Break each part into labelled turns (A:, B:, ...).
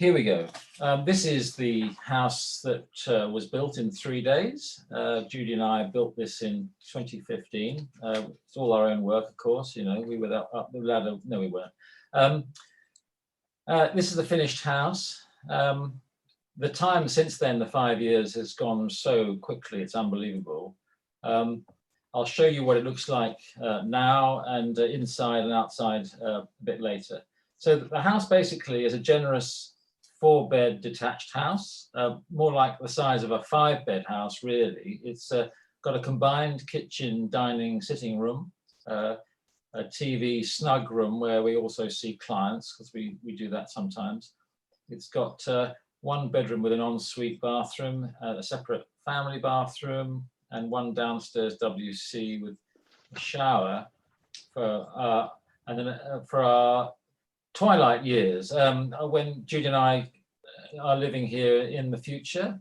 A: Here we go. This is the house that was built in 3 days. Judy and I built this in 2015. It's all our own work, of course. You know, we were up the ladder. No, we weren't. This is the finished house. The time since then, the 5 years, has gone so quickly. It's unbelievable. I'll show you what it looks like now, and inside and outside a bit later. So the house basically is a generous 4-bed detached house, more like the size of a 5-bed house, really. It's got a combined kitchen, dining, sitting room, a TV snug room where we also see clients, because we do that sometimes. It's got 1 bedroom with an ensuite bathroom, a separate family bathroom, and 1 downstairs WC with a shower for our twilight years, when Judy and I are living here in the future.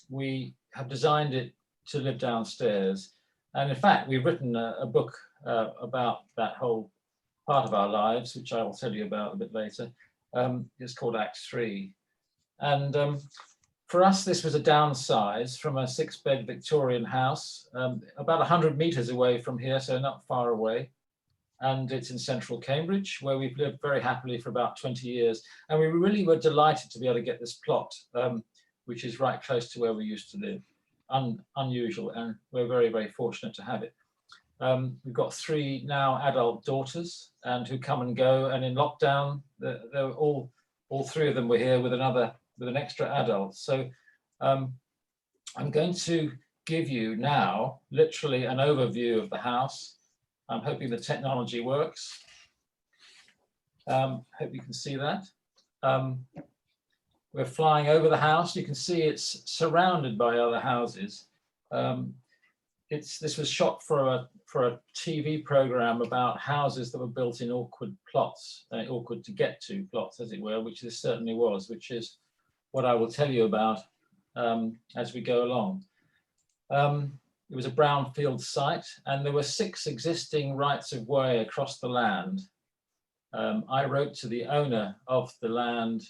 A: We have designed it to live downstairs, and in fact we've written a book about that whole part of our lives, which I will tell you about a bit later. It's called Oct'20, and for us this was a downsize from a 6-bed Victorian house, about 100 meters away from here, so not far away. And it's in central Cambridge, where we've lived very happily for about 20 years. And we really were delighted to be able to get this plot, which is right close to where we used to live. Unusual, and we're very, very fortunate to have it. We've got 3 now adult daughters, and who come and go. And in lockdown, they're all 3 of them were here with an extra adult. So I'm going to give you now literally an overview of the house. I'm hoping the technology works. Hope you can see that. We're flying over the house. You can see it's surrounded by other houses. This was shot for a TV program about houses that were built in awkward plots, awkward to get to plots, as it were, which this certainly was, which is what I will tell you about as we go along. It was a brownfield site, and there were 6 existing rights of way across the land. I wrote to the owner of the land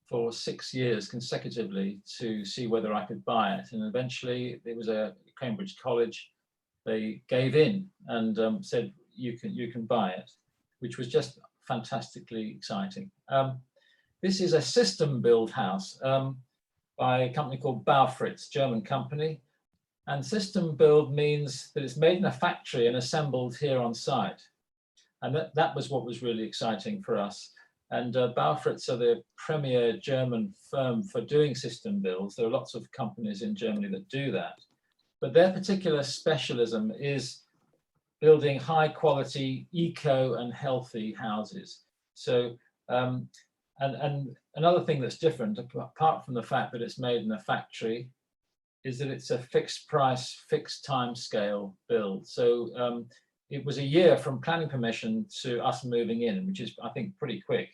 A: for 6 years consecutively to see whether I could buy it, and eventually it was a Cambridge college. They gave in and said you can buy it, which was just fantastically exciting. This is a system build house by a company called Baufritz, German company. And system build means that it's made in a factory and assembled here on site. And that was what was really exciting for us. And Baufritz are the premier German firm for doing system builds. There are lots of companies in Germany that do that. But their particular specialism is building high quality, eco and healthy houses. So, and another thing that's different, apart from the fact that it's made in a factory, is that it's a fixed price, fixed time scale build. So it was a year from planning permission to us moving in, which is, I think, pretty quick.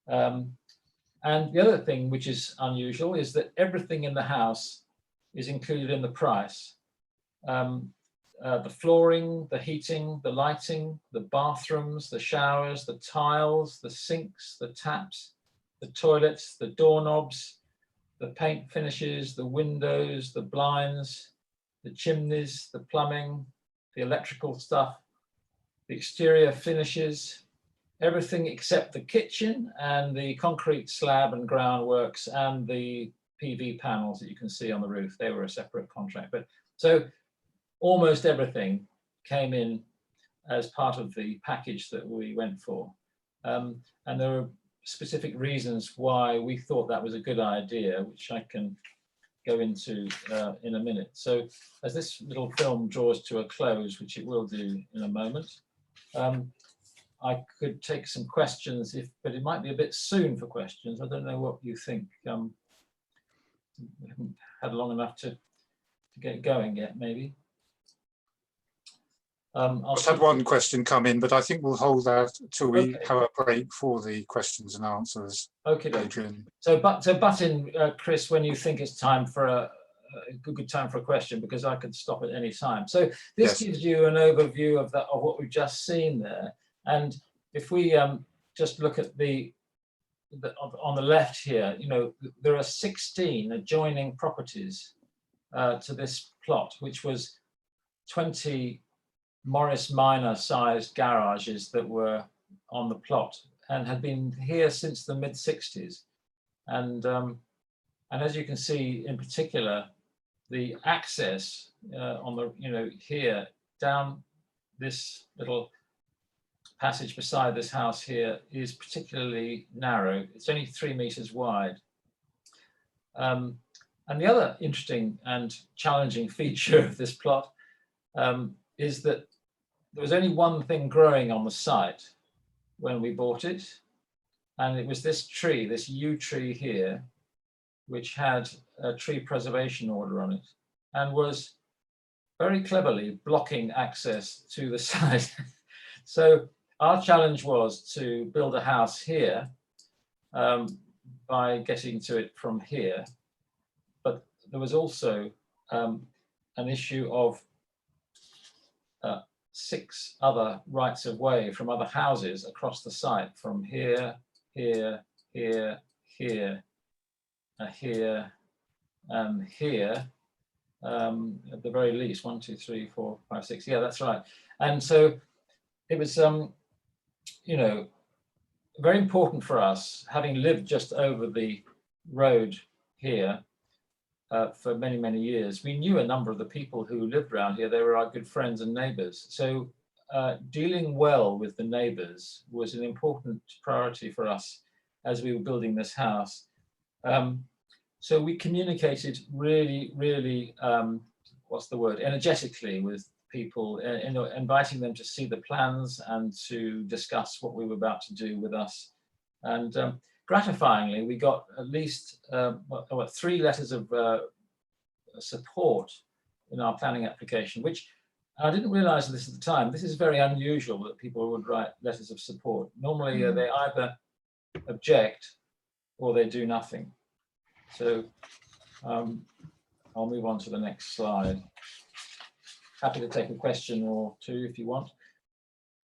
A: And the other thing which is unusual is that everything in the house is included in the price. The flooring, the heating, the lighting, the bathrooms, the showers, the tiles, the sinks, the taps, the toilets, the doorknobs, the paint finishes, the windows, the blinds, the chimneys, the plumbing, the electrical stuff, the exterior finishes, everything except the kitchen and the concrete slab and groundworks and the PV panels that you can see on the roof. They were a separate contract. But so almost everything came in as part of the package that we went for. And there are specific reasons why we thought that was a good idea, which I can go into in a minute. So as this little film draws to a close, which it will do in a moment, I could take some questions, but it might be a bit soon for questions. I don't know what you think. We haven't had long enough to get going yet, maybe.
B: I've had one question come in, but I think we'll hold that till we have a break for the questions and answers.
A: Okay,
B: Adrian.
A: So butt in, Chris, when you think it's time for a good time for a question, because I could stop at any time. So this gives you an overview of what we've just seen there. And if we just look at the on the left here, you know, there are 16 adjoining properties to this plot, which was 20 Morris Minor sized garages that were on the plot and had been here since the mid 60s. And as you can see, in particular, the access on the, you know, here down this little passage beside this house here is particularly narrow. It's only 3 meters wide. And the other interesting and challenging feature of this plot is that there was only one thing growing on the site when we bought it. And it was this tree, this yew tree here, which had a tree preservation order on it and was very cleverly blocking access to the site. So our challenge was to build a house here by getting to it from here. But there was also an issue of 6 other rights of way from other houses across the site, from here, here, here, here, here, and here, at the very least. 1, 2, 3, 4, 5, 6. Yeah, that's right. And so it was, you know, very important for us, having lived just over the road here for many, many years. We knew a number of the people who lived around here. They were our good friends and neighbors. So dealing well with the neighbors was an important priority for us as we were building this house. So we communicated really, really, what's the word, energetically with people, inviting them to see the plans and to discuss what we were about to do with us. And gratifyingly, we got at least 3 letters of support in our planning application, which I didn't realize this at the time. This is very unusual that people would write letters of support. Normally, they either object or they do nothing. So I'll move on to the next slide. Happy to take a question or two if you want.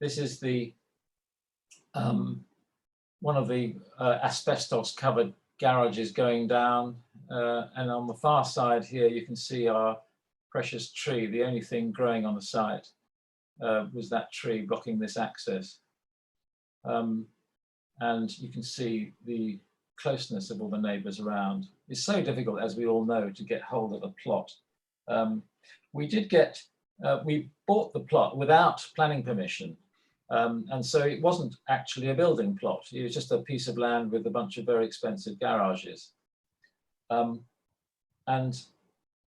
A: This is the one of the asbestos covered garages going down, and on the far side here you can see our precious tree. The only thing growing on the site was that tree blocking this access, and you can see the closeness of all the neighbours around. It's so difficult, as we all know, to get hold of a plot. We bought the plot without planning permission, and so it wasn't actually a building plot. It was just a piece of land with a bunch of very expensive garages, and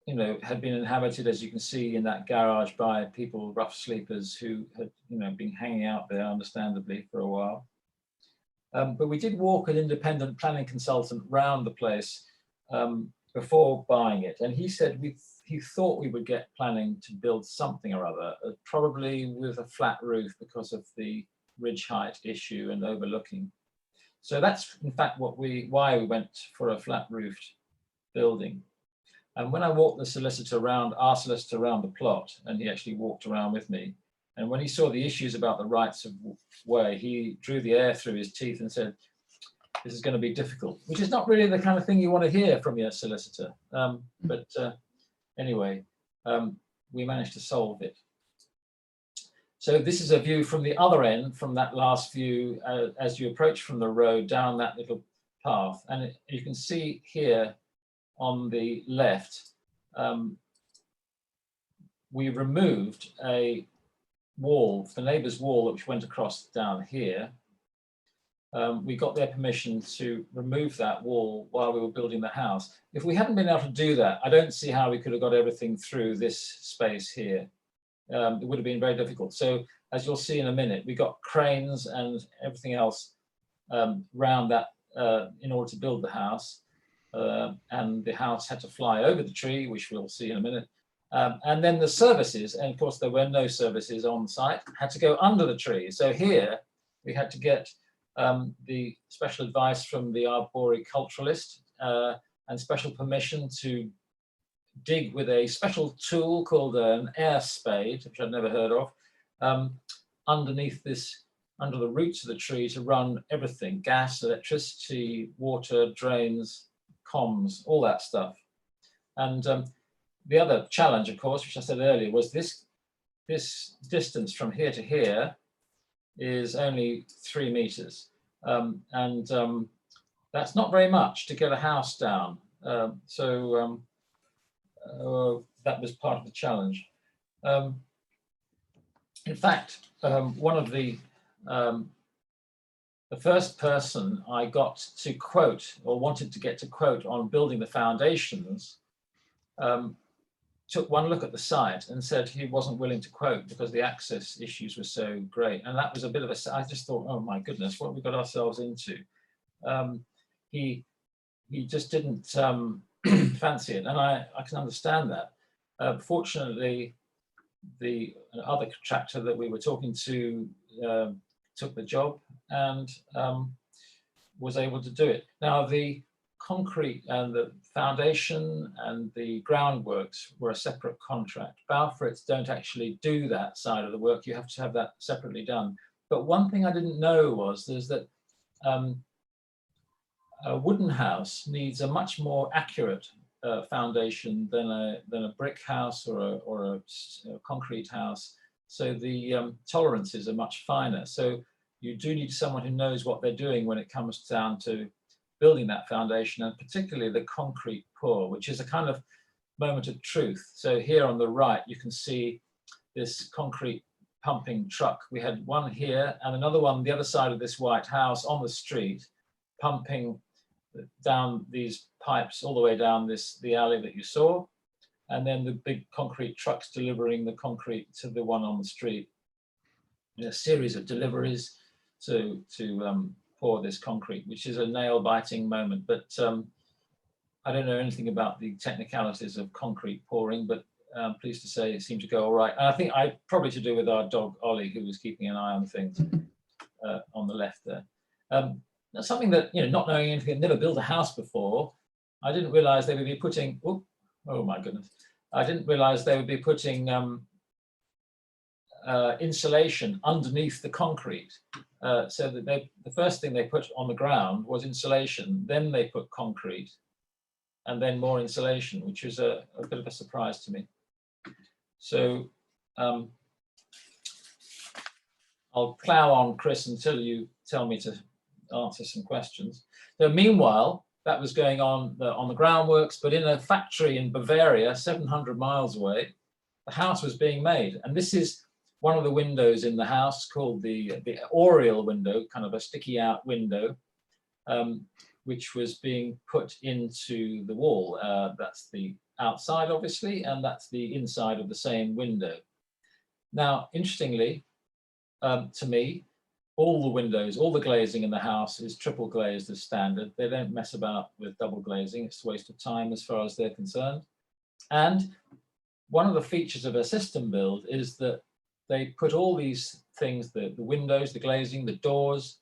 A: you know, had been inhabited, as you can see in that garage, by people, rough sleepers, who had, you know, been hanging out there, understandably, for a while. But we did walk an independent planning consultant round the place before buying it, and he said he thought we would get planning to build something or other, probably with a flat roof because of the ridge height issue and overlooking. So that's in fact why we went for a flat roofed building. And when I walked our solicitor around the plot, and he actually walked around with me, and when he saw the issues about the rights of way, he drew the air through his teeth and said, "This is going to be difficult," which is not really the kind of thing you want to hear from your solicitor. But anyway, we managed to solve it. So this is a view from the other end, from that last view, as you approach from the road down that little path. And you can see here on the left, we removed a wall, the neighbour's wall, which went across down here. We got their permission to remove that wall while we were building the house. If we hadn't been able to do that, I don't see how we could have got everything through this space here. It would have been very difficult. So as you'll see in a minute, we got cranes and everything else around that in order to build the house. And the house had to fly over the tree, which we'll see in a minute. And then the services, and of course there were no services on site, had to go under the tree. So here we had to get the special advice from the arboriculturalist and special permission to dig with a special tool called an air spade, which I'd never heard of, underneath this under the roots of the tree to run everything: gas, electricity, water, drains, comms, all that stuff. And the other challenge, of course, which I said earlier, was this distance from here to here is only 3 meters. That's not very much to get a house down. So that was part of the challenge. In fact, one of the first person I got to quote, or wanted to get to quote, on building the foundations, took one look at the site and said he wasn't willing to quote because the access issues were so great. And that was a bit of a, I just thought, oh my goodness, what have we got ourselves into? He just didn't fancy it, and I can understand that. Fortunately, the other contractor that we were talking to took the job and was able to do it. Now, the concrete and the foundation and the groundworks were a separate contract. Baufritz don't actually do that side of the work. You have to have that separately done. But one thing I didn't know is that a wooden house needs a much more accurate foundation than a brick house or a concrete house. So the tolerances are much finer. So you do need someone who knows what they're doing when it comes down to building that foundation, and particularly the concrete pour, which is a kind of moment of truth. So here on the right, you can see this concrete pumping truck. We had one here and another one on the other side of this white house on the street, pumping down these pipes all the way down the alley that you saw, and then the big concrete trucks delivering the concrete to the one on the street. In a series of deliveries to pour this concrete, which is a nail-biting moment. But I don't know anything about the technicalities of concrete pouring, but I'm pleased to say it seemed to go all right. And I think probably to do with our dog Ollie, who was keeping an eye on things on the left there. That's something that, not knowing anything, never built a house before, I didn't realize they would be putting, oh my goodness, I didn't realize they would be putting insulation underneath the concrete. So that the first thing they put on the ground was insulation, then they put concrete, and then more insulation, which was a bit of a surprise to me. So I'll plow on, Chris, until you tell me to answer some questions. So meanwhile, that was going on the groundworks, but in a factory in Bavaria, 700 miles away, the house was being made. And this is one of the windows in the house, called the oriel window, kind of a sticky out window, which was being put into the wall. That's the outside, obviously, and that's the inside of the same window. Now, interestingly, to me, all the windows, all the glazing in the house is triple glazed as standard. They don't mess about with double glazing. It's a waste of time as far as they're concerned. And one of the features of a system build is that they put all these things, the windows, the glazing, the doors,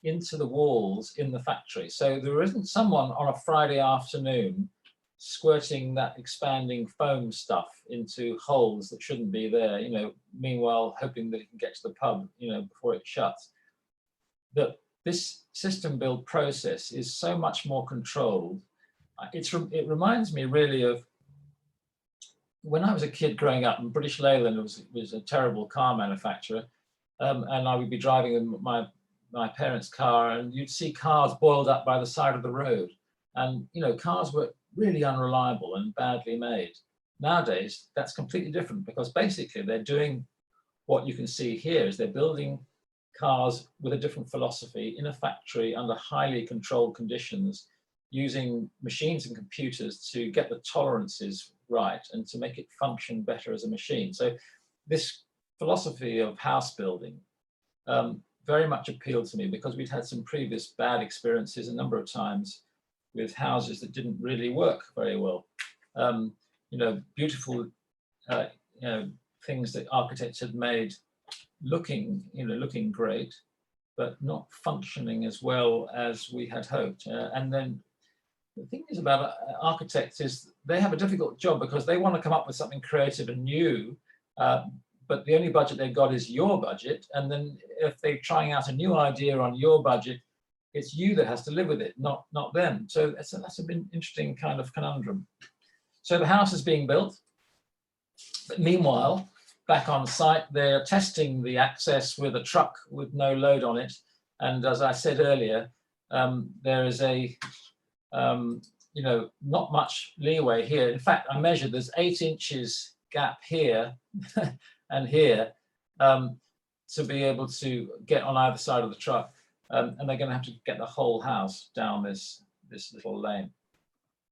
A: into the walls in the factory. So there isn't someone on a Friday afternoon squirting that expanding foam stuff into holes that shouldn't be there, meanwhile hoping that it can get to the pub, before it shuts. That this system build process is so much more controlled. It reminds me really of when I was a kid growing up, and British Leyland was a terrible car manufacturer, and I would be driving in my parents' car, and you'd see cars boiled up by the side of the road. And, cars were really unreliable and badly made. Nowadays, that's completely different, because basically they're doing what you can see here is they're building cars with a different philosophy in a factory under highly controlled conditions, using machines and computers to get the tolerances right and to make it function better as a machine. So this philosophy of house building very much appealed to me, because we'd had some previous bad experiences a number of times with houses that didn't really work very well. Beautiful things that architects had made looking great, but not functioning as well as we had hoped. And then the thing is about architects is they have a difficult job, because they want to come up with something creative and new, but the only budget they've got is your budget. And then if they're trying out a new idea on your budget, it's you that has to live with it, not them. So that's an interesting kind of conundrum. So the house is being built, but meanwhile, back on site, they're testing the access with a truck with no load on it. And as I said earlier, there is not much leeway here. In fact, I measured there's 8 inches gap here and here to be able to get on either side of the truck. And they're going to have to get the whole house down this little lane.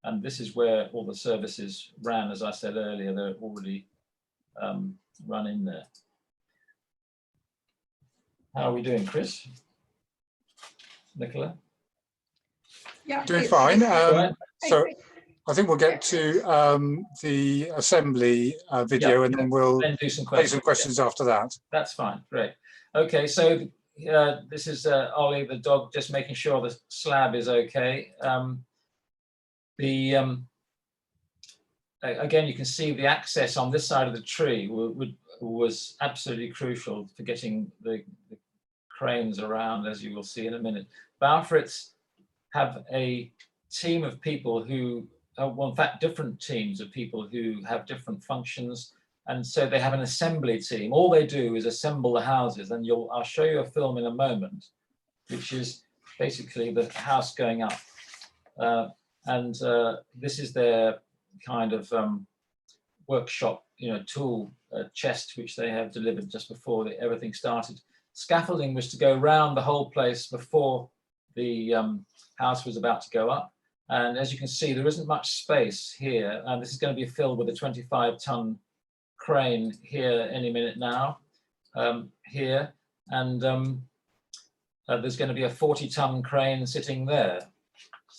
A: And this is where all the services ran, as I said earlier, they're already run in there. How are we doing, Chris? Nicola?
C: Yeah,
B: Doing fine.
A: Right.
B: So I think we'll get to the assembly video, and then we'll
A: Then do some
B: take some questions after that.
A: That's fine, great. Okay, so this is Ollie, the dog, just making sure the slab is okay. Again, you can see the access on this side of the tree was absolutely crucial for getting the cranes around, as you will see in a minute. Baufritz have a team of people who, well, in fact, different teams of people who have different functions. And so they have an assembly team. All they do is assemble the houses. And I'll show you a film in a moment, which is basically the house going up. This is their kind of workshop, tool chest, which they have delivered just before everything started. Scaffolding was to go around the whole place before the house was about to go up. And as you can see, there isn't much space here. And this is going to be filled with a 25-ton crane here any minute now, here. And there's going to be a 40-ton crane sitting there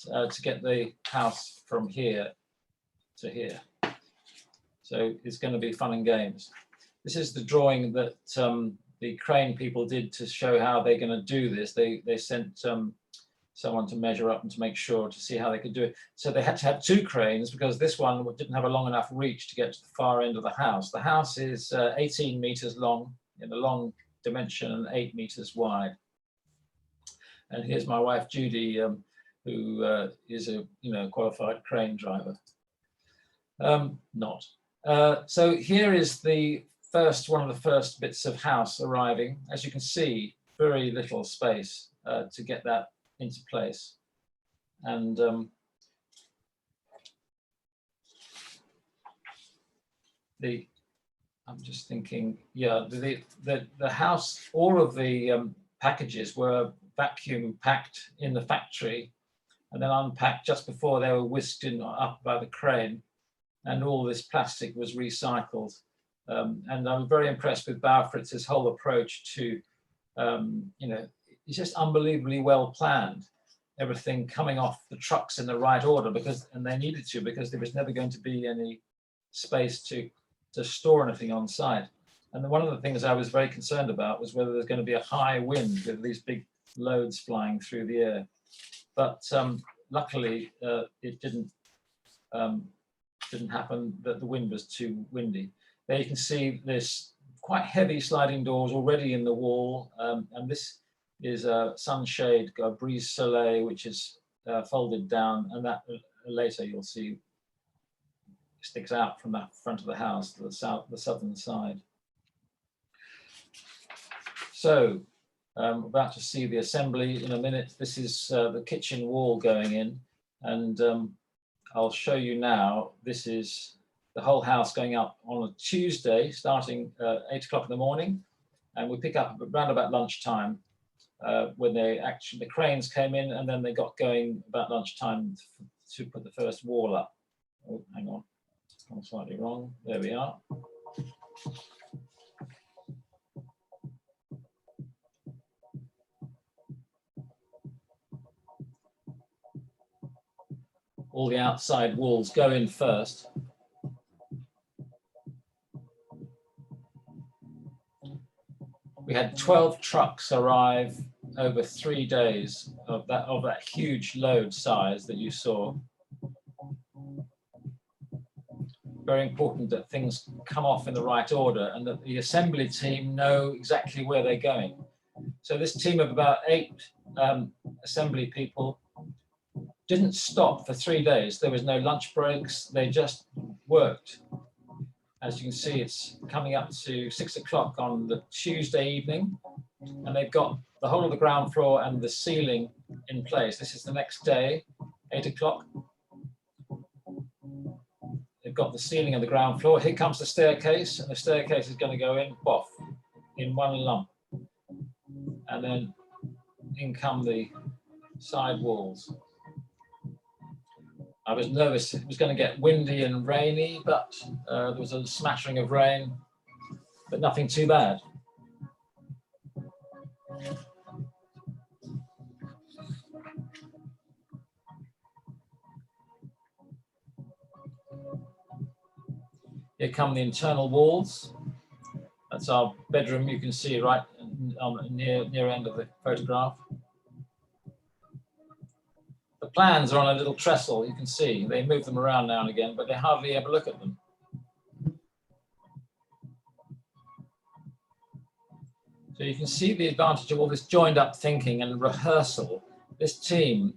A: to get the house from here to here. So it's going to be fun and games. This is the drawing that the crane people did to show how they're going to do this. They sent someone to measure up and to make sure to see how they could do it. So they had to have 2 cranes because this one didn't have a long enough reach to get to the far end of the house. The house is 18 meters long in the long dimension and 8 meters wide. And here's my wife, Judy, who is a qualified crane driver. So here is one of the first bits of house arriving. As you can see, very little space to get that into place. And I'm just thinking, yeah, the house, all of the packages were vacuum packed in the factory and then unpacked just before they were whisked up by the crane. And all this plastic was recycled. And I'm very impressed with Baufritz's whole approach to, it's just unbelievably well planned. Everything coming off the trucks in the right order and they needed to, because there was never going to be any space to store anything on site. And one of the things I was very concerned about was whether there's going to be a high wind with these big loads flying through the air. But luckily it didn't happen, that the wind was too windy. There you can see this quite heavy sliding doors already in the wall, and this is a sunshade, a brise soleil, which is folded down, and that later you'll see sticks out from that front of the house to the southern side. So I'm about to see the assembly in a minute. This is the kitchen wall going in, and I'll show you now. This is the whole house going up on a Tuesday, starting 8 o'clock in the morning, and we pick up around about lunchtime when the cranes came in, and then they got going about lunchtime to put the first wall up. Oh, hang on, I'm slightly wrong. There we are. All the outside walls go in first. We had 12 trucks arrive over 3 days of that huge load size that you saw. very important that things come off in the right order and that the assembly team know exactly where they're going. So this team of about 8 assembly people didn't stop for 3 days. There was no lunch breaks. They just worked. As you can see, it's coming up to 6 o'clock on the Tuesday evening, and they've got the whole of the ground floor and the ceiling in place. This is the next day, 8 o'clock. They've got the ceiling and the ground floor. Here comes the staircase, and the staircase is going to go in, boff, in one lump. And then in come the side walls. I was nervous it was going to get windy and rainy, but there was a smattering of rain, but nothing too bad. Here come the internal walls. That's our bedroom. You can see right on the near end of the photograph. The plans are on a little trestle. You can see they move them around now and again, but they hardly ever look at them. So you can see the advantage of all this joined up thinking and rehearsal. This team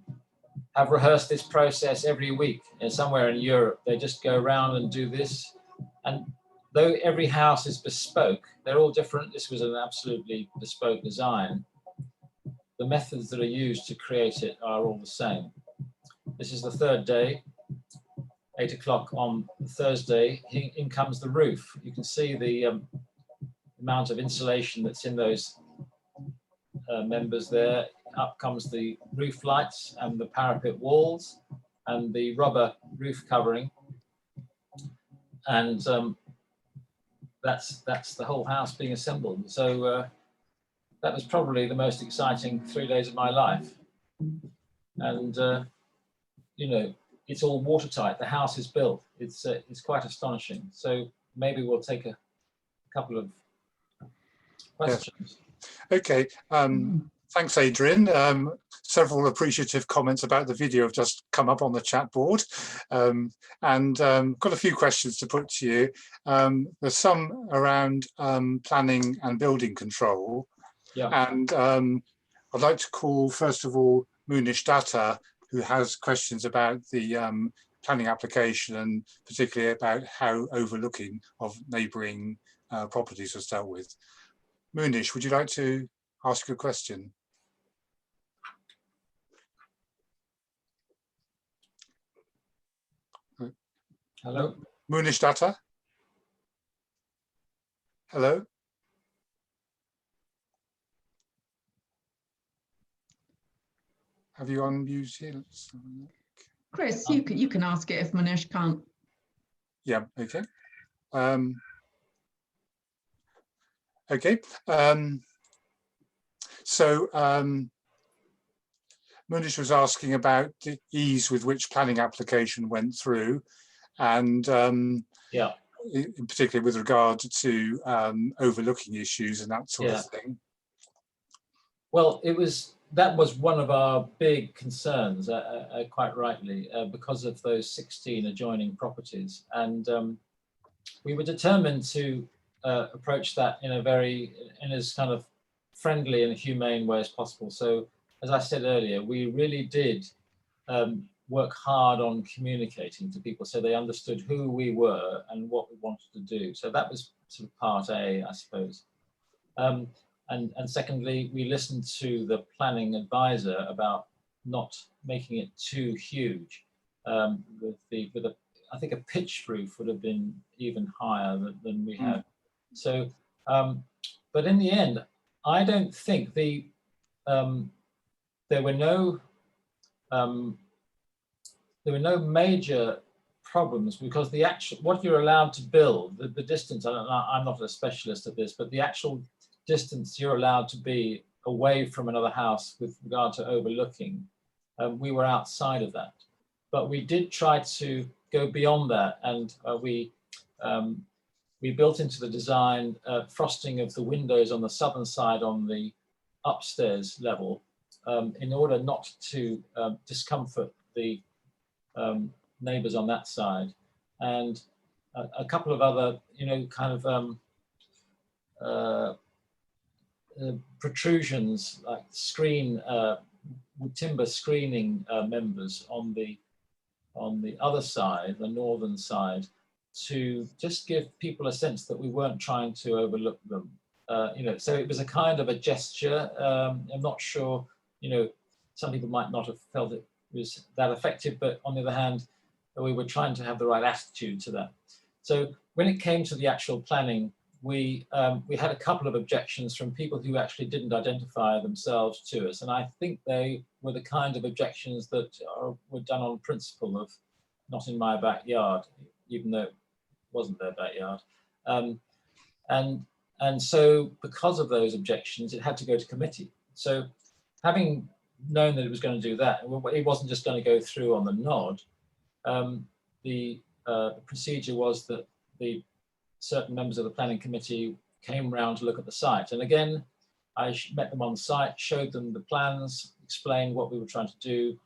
A: have rehearsed this process every week somewhere in Europe. They just go around and do this. And though every house is bespoke, they're all different. This was an absolutely bespoke design. The methods that are used to create it are all the same. This is the 3rd day, 8 o'clock on Thursday. In comes the roof. You can see the amount of insulation that's in those members there. Up comes the roof lights and the parapet walls and the rubber roof covering. And that's the whole house being assembled. So that was probably the most exciting 3 days of my life. And you know, it's all watertight. The house is built. It's quite astonishing. So maybe we'll take a couple of questions.
B: Yeah. Okay. Thanks, Adrian. Several appreciative comments about the video have just come up on the chat board, and got a few questions to put to you. There's some around planning and building control.
A: Yeah.
B: And I'd like to call, first of all, Munish Datta, who has questions about the planning application and particularly about how overlooking of neighbouring properties was dealt with. Munish, would you like to ask a question?
A: Hello.
B: Munish Datta? Hello? Have you unmuted?
C: Chris, you can ask it if Manish can't.
B: Yeah, okay. Okay. So Munish was asking about the ease with which planning application went through, and
A: Yeah.
B: in particular with regard to overlooking issues and that sort of thing.
A: Well, that was one of our big concerns, quite rightly, because of those 16 adjoining properties. And we were determined to approach that in as kind of friendly and humane way as possible. So, as I said earlier, we really did work hard on communicating to people so they understood who we were and what we wanted to do. So that was sort of part A, I suppose. And secondly, we listened to the planning advisor about not making it too huge. I think a pitched roof would have been even higher than we had. So, but in the end, I don't think there were no major problems, because what you're allowed to build, the distance. I'm not a specialist at this, but the actual distance you're allowed to be away from another house with regard to overlooking, we were outside of that. But we did try to go beyond that, and we built into the design frosting of the windows on the southern side on the upstairs level, in order not to discomfort the neighbours on that side. And a couple of other, kind of protrusions, like timber screening members on the other side, the northern side, to just give people a sense that we weren't trying to overlook them. So it was a kind of a gesture. I'm not sure, some people might not have felt it was that effective, but on the other hand, we were trying to have the right attitude to that. So when it came to the actual planning, we had a couple of objections from people who actually didn't identify themselves to us. And I think they were the kind of objections that were done on principle of not in my backyard, even though it wasn't their backyard. And so because of those objections, it had to go to committee. So having known that it was going to do that, it wasn't just going to go through on the nod. The procedure was that the certain members of the planning committee came round to look at the site. And again, I met them on site, showed them the plans, explained what we were trying to do,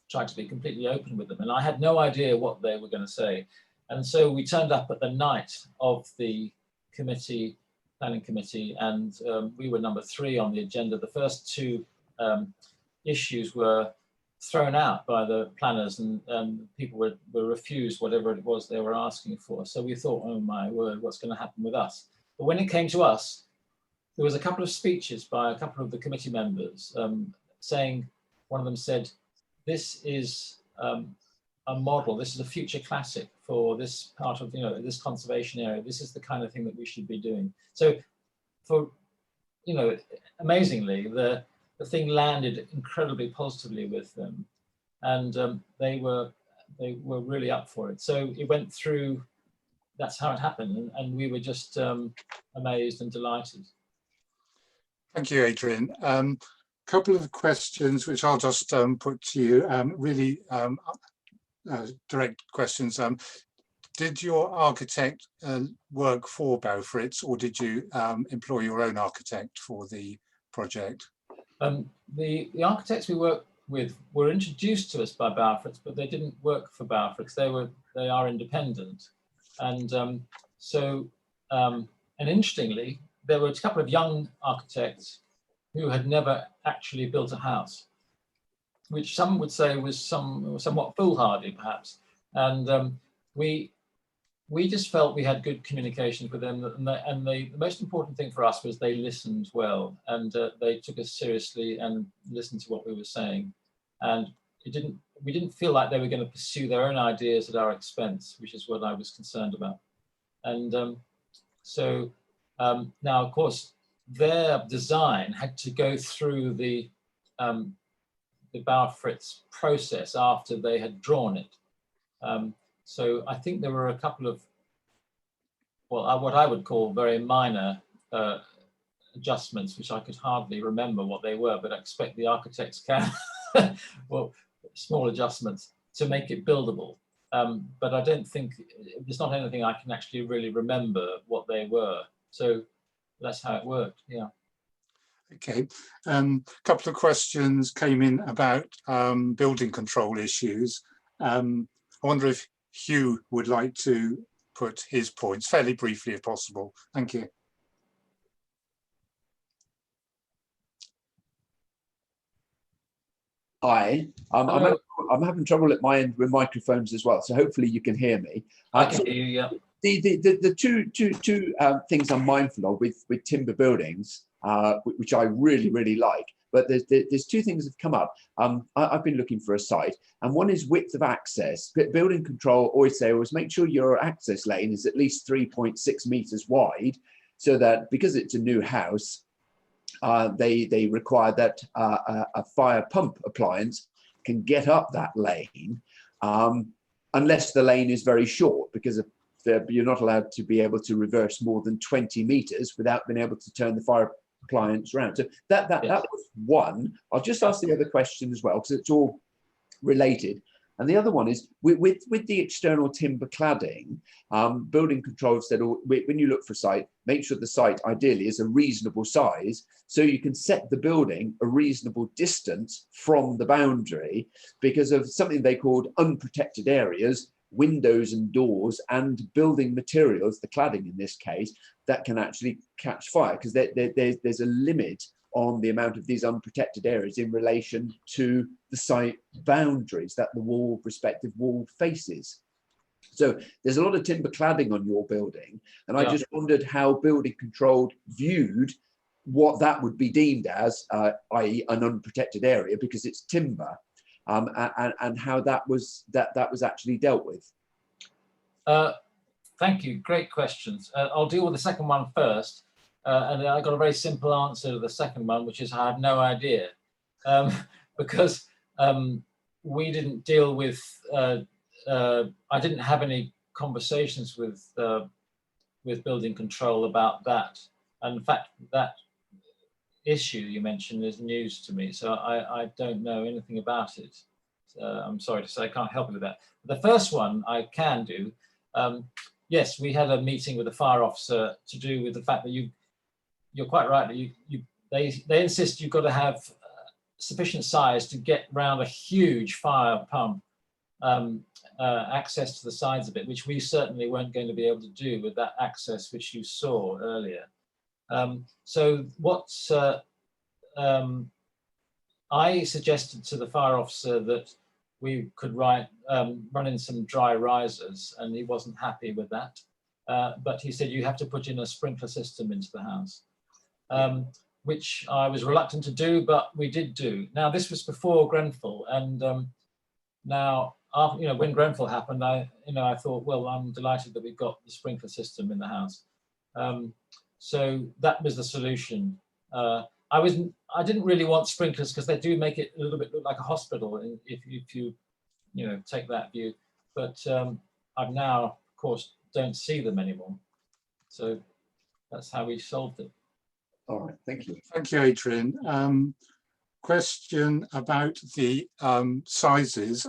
A: tried to be completely open with them. And I had no idea what they were going to say. And so we turned up at the night of the committee, planning committee, and we were number 3 on the agenda. The first 2 issues were thrown out by the planners, and people were refused whatever it was they were asking for. So we thought, oh my word, what's going to happen with us? But when it came to us, there was a couple of speeches by a couple of the committee members saying, one of them said, this is a model, this is a future classic for this part of, this conservation area. This is the kind of thing that we should be doing. So for, amazingly, the thing landed incredibly positively with them, and they were really up for it. So it went through. That's how it happened, and we were just amazed and delighted.
B: Thank you, Adrian. Couple of questions which I'll just put to you. Really direct questions. Did your architect work for Baufritz, or did you employ your own architect for the project?
A: The architects we work with were introduced to us by Baufritz, but they didn't work for Baufritz. They are independent, and and interestingly, there were a couple of young architects who had never actually built a house, which some would say was somewhat foolhardy, perhaps. And we just felt we had good communication with them, and the most important thing for us was they listened well, and they took us seriously and listened to what we were saying. And we didn't feel like they were going to pursue their own ideas at our expense, which is what I was concerned about. And now, of course, their design had to go through the Baufritz process after they had drawn it. So I think there were a couple of, what I would call very minor adjustments, which I could hardly remember what they were, but I expect the architects can, well, small adjustments to make it buildable. But I don't think, there's not anything I can actually really remember what they were. So that's how it worked, yeah.
B: Okay, a couple of questions came in about building control issues. I wonder if Hugh would like to put his points fairly briefly if possible. Thank you.
D: Hi, I'm having trouble at my end with microphones as well, so hopefully you can hear me.
A: I can hear you, yeah.
D: The two things I'm mindful of with timber buildings, which I really like, but there's 2 things that have come up. I've been looking for a site, and one is width of access. Building control always make sure your access lane is at least 3.6 meters wide, so that because it's a new house, they require that a fire pump appliance can get up that lane, unless the lane is very short, because you're not allowed to be able to reverse more than 20 meters without being able to turn the fire appliance around. So that was one. I'll just ask the other question as well, because it's all related. And the other one is with the external timber cladding, building control said, when you look for a site, make sure the site ideally is a reasonable size, so you can set the building a reasonable distance from the boundary, because of something they called unprotected areas. windows and doors and building materials, the cladding in this case, that can actually catch fire, because there's a limit on the amount of these unprotected areas in relation to the site boundaries that the respective wall faces. So there's a lot of timber cladding on your building, and I just wondered how building control viewed what that would be deemed as, i.e. an unprotected area because it's timber, and how that was actually dealt with.
A: Thank you, great questions. I'll deal with the second one first, and I got a very simple answer to the second one, which is I have no idea, because we didn't deal with, I didn't have any conversations with building control about that. And in fact, that issue you mentioned is news to me, so I don't know anything about it. I'm sorry to say I can't help you with that. The first one I can do. Yes, we had a meeting with the fire officer to do with the fact that you're quite right that they insist you've got to have sufficient size to get round a huge fire pump, access to the sides of it, which we certainly weren't going to be able to do with that access which you saw earlier. So what I suggested to the fire officer that we could run in some dry risers, and he wasn't happy with that. But he said you have to put in a sprinkler system into the house, which I was reluctant to do, but we did do. Now this was before Grenfell, and now after, when Grenfell happened, I thought, well, I'm delighted that we've got the sprinkler system in the house. So that was the solution. I didn't really want sprinklers because they do make it a little bit look like a hospital if you take that view. But I've now, of course, don't see them anymore. So that's how we solved it.
D: All right, thank you.
B: Thank you, Adrian. Question about the sizes.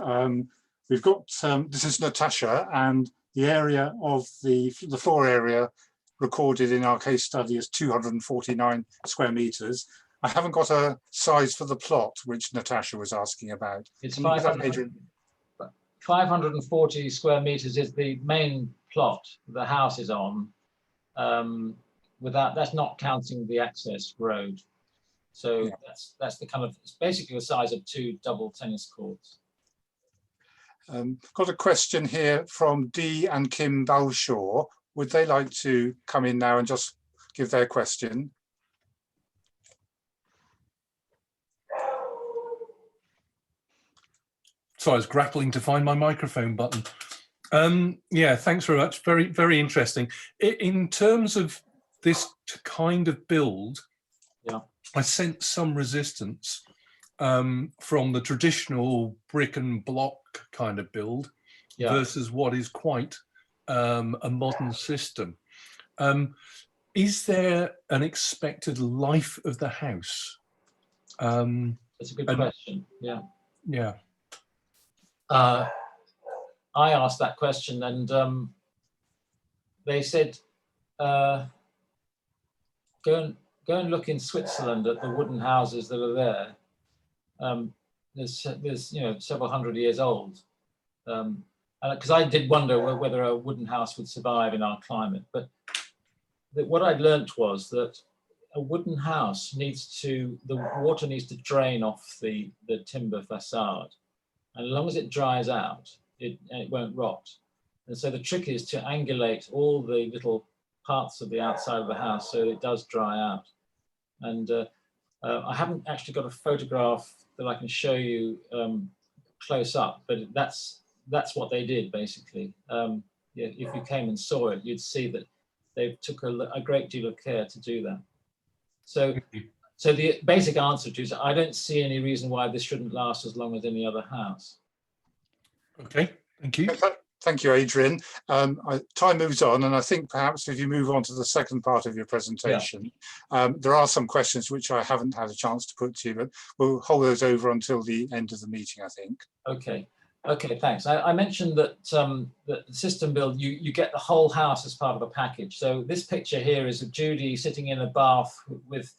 B: We've got, this is Natasha, and the area of the floor area recorded in our case study is 249 square meters. I haven't got a size for the plot, which Natasha was asking about.
A: It's 540 square meters is the main plot the house is on. That's not counting the access road. So yeah, that's the kind of, it's basically the size of 2 double tennis courts.
B: Got a question here from Dee and Kim Balshaw. Would they like to come in now and just give their question?
E: So I was grappling to find my microphone button. Yeah, thanks very much. Very, very interesting. In terms of this kind of build,
A: yeah, I
E: sense some resistance from the traditional brick and block kind of build, yeah, versus what is quite a modern system. Is there an expected life of the house?
A: That's a good question. Yeah.
E: Yeah.
A: I asked that question, and they said, go and look in Switzerland at the wooden houses that are there. There's several hundred years old. Because I did wonder whether a wooden house would survive in our climate, but what I'd learnt was that a wooden house the water needs to drain off the timber facade, and as long as it dries out, it won't rot. And so the trick is to angulate all the little parts of the outside of the house so it does dry out. And I haven't actually got a photograph that I can show you close up, but that's what they did basically. If you came and saw it, you'd see that they took a great deal of care to do that. So the basic answer to is I don't see any reason why this shouldn't last as long as any other house.
E: Okay, thank you.
B: Thank you, Adrian. Time moves on, and I think perhaps if you move on to the second part of your presentation, yeah, there are some questions which I haven't had a chance to put to you, but we'll hold those over until the end of the meeting, I think.
A: Okay. Okay, thanks. I mentioned that the system build, you get the whole house as part of a package. So this picture here is of Judy sitting in a bath with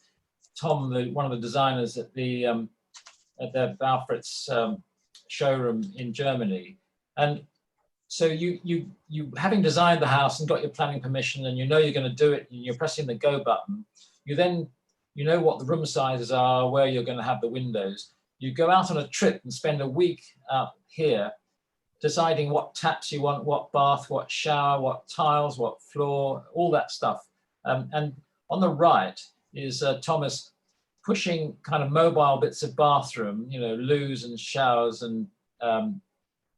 A: Tom, one of the designers at their Baufritz showroom in Germany. And so you having designed the house and got your planning permission, and you know you're going to do it, and you're pressing the go button, you know what the room sizes are, where you're going to have the windows. You go out on a trip and spend a week out here deciding what taps you want, what bath, what shower, what tiles, what floor, all that stuff. And on the right is Thomas pushing kind of mobile bits of bathroom, you know, loos and showers and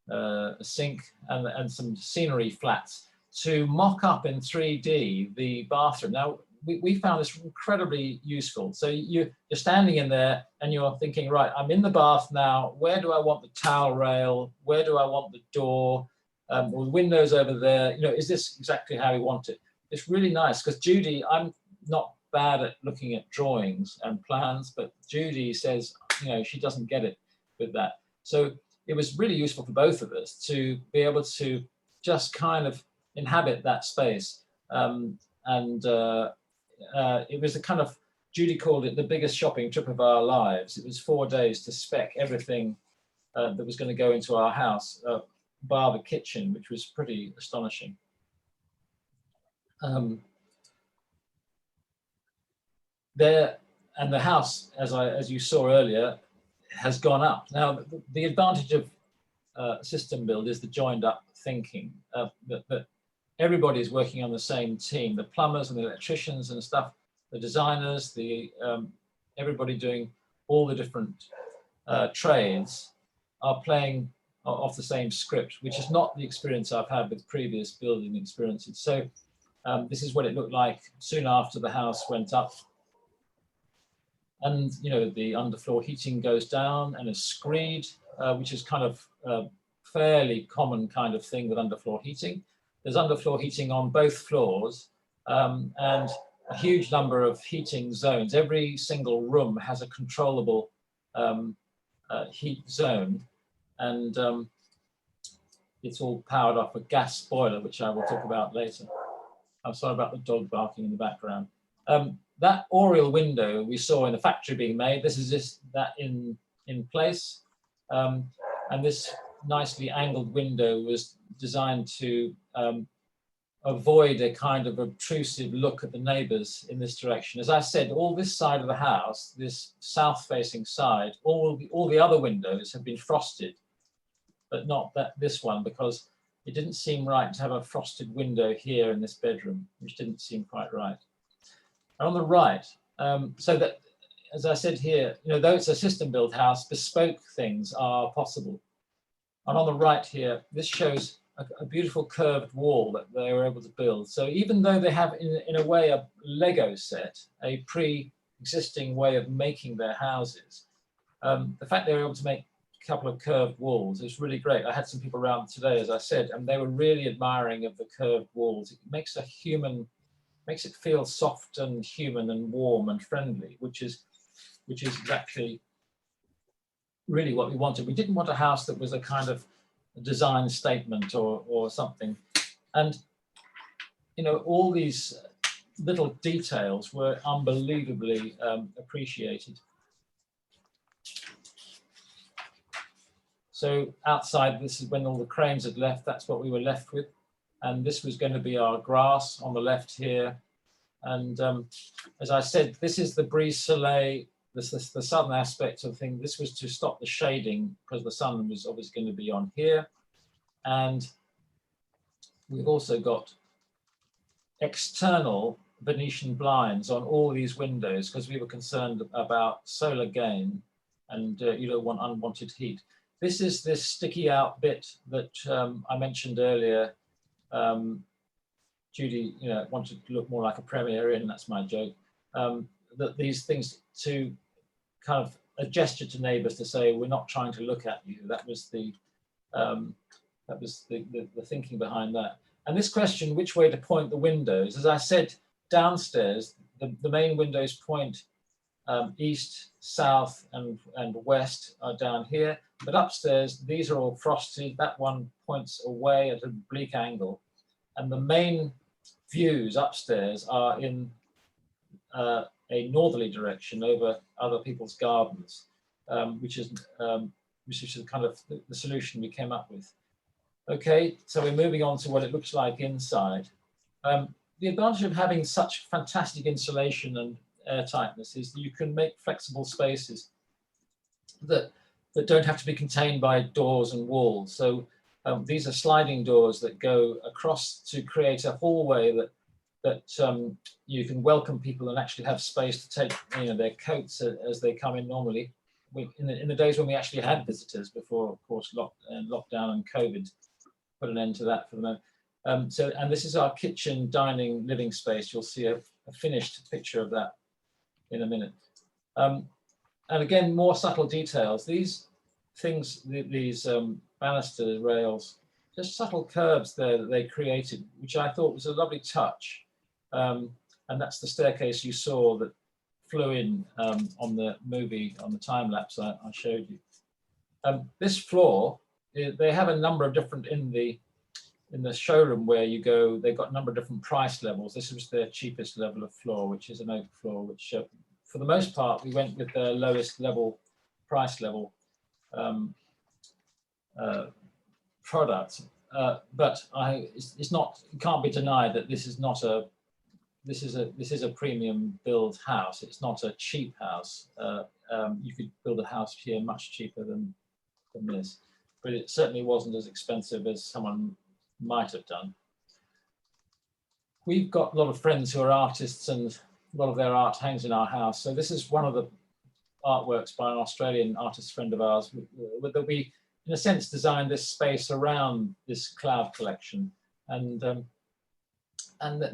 A: a sink and some scenery flats to mock up in 3D the bathroom. Now, we found this incredibly useful. So you're standing in there and you're thinking, right, I'm in the bath now. Where do I want the towel rail? Where do I want the door? Or the windows over there? You know, is this exactly how we want it? It's really nice because Judy, I'm not bad at looking at drawings and plans, but Judy says, you know, she doesn't get it with that. So it was really useful for both of us to be able to just kind of inhabit that space. It was a kind of, Judy called it the biggest shopping trip of our lives. It was 4 days to spec everything that was going to go into our house, bar the kitchen, which was pretty astonishing. And the house, as you saw earlier, has gone up. Now, the advantage of system build is the joined up thinking, that everybody's working on the same team, the plumbers and the electricians and stuff, the designers, everybody doing all the different trades are playing off the same script, which is not the experience I've had with previous building experiences. So this is what it looked like soon after the house went up. And, you know, the underfloor heating goes down and is screed, which is kind of fairly common kind of thing with underfloor heating. There's underfloor heating on both floors and a huge number of heating zones. Every single room has a controllable heat zone, and it's all powered off a gas boiler, which I will talk about later. I'm sorry about the dog barking in the background. That oriel window we saw in the factory being made, this is just that in place. And this nicely angled window was designed to avoid a kind of obtrusive look at the neighbors in this direction. As I said, all this side of the house, this south-facing side, all the other windows have been frosted, but not this one, because it didn't seem right to have a frosted window here in this bedroom, which didn't seem quite right. And on the right, so that, as I said here, you know, though it's a system built house, bespoke things are possible. And on the right here, this shows a beautiful curved wall that they were able to build. So even though they have, in a way, a Lego set, a pre-existing way of making their houses, the fact they were able to make a couple of curved walls is really great. I had some people around today, as I said, and they were really admiring of the curved walls. It makes it feel soft and human and warm and friendly, which is exactly really what we wanted. We didn't want a house that was a kind of design statement or something. And, you know, all these little details were unbelievably appreciated. So outside, this is when all the cranes had left, that's what we were left with. And this was going to be our grass on the left here. And as I said, this is the brise soleil, the southern aspect of the thing. This was to stop the shading because the sun was obviously going to be on here. And we've also got external Venetian blinds on all these windows because we were concerned about solar gain and you don't want unwanted heat. This is this sticky out bit that I mentioned earlier. Judy, you know, wanted to look more like a Premier Inn, that's my joke. That these things to kind of a gesture to neighbours to say, we're not trying to look at you. That was the thinking behind that. And this question, which way to point the windows, as I said, downstairs, the main windows point east, south, and west are down here. But upstairs, these are all frosted. That one points away at a oblique angle. And the main views upstairs are in a northerly direction over other people's gardens, which is kind of the solution we came up with. Okay, so we're moving on to what it looks like inside. The advantage of having such fantastic insulation and airtightness is that you can make flexible spaces that don't have to be contained by doors and walls. So these are sliding doors that go across to create a hallway that you can welcome people and actually have space to take their coats as they come in normally. In the days when we actually had visitors before, of course, lockdown and COVID put an end to that for the moment. And this is our kitchen, dining, living space. You'll see a finished picture of that in a minute. And again, more subtle details. These things, these banister rails, just subtle curves there that they created, which I thought was a lovely touch. And that's the staircase you saw that flew in on the movie, on the time lapse I showed you. This floor, they have a number of different, in the showroom where you go, they've got a number of different price levels. This was their cheapest level of floor, which is an oak floor, which for the most part, we went with their lowest level, price level product. But it's not, it can't be denied that this is not a, this is a premium build house. It's not a cheap house. You could build a house here much cheaper than this, but it certainly wasn't as expensive as someone might have done. We've got a lot of friends who are artists, and a lot of their art hangs in our house. So this is one of the artworks by an Australian artist friend of ours that we, in a sense, designed this space around this cloud collection. And the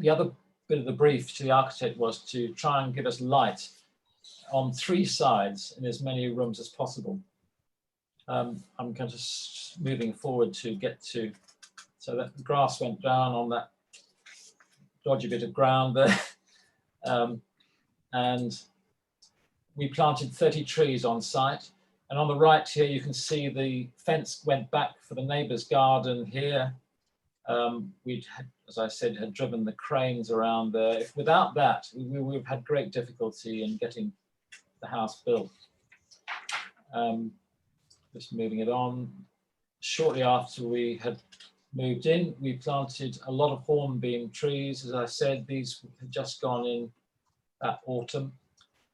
A: other bit of the brief to the architect was to try and give us light on 3 sides in as many rooms as possible. I'm going to moving forward to get to, so that the grass went down on that dodgy bit of ground there. And we planted 30 trees on site. And on the right here, you can see the fence went back for the neighbour's garden here. We'd had, as I said, had driven the cranes around there. Without that, we would have had great difficulty in getting the house built. Just moving it on. Shortly after we had moved in, we planted a lot of hornbeam trees. As I said, these had just gone in that autumn,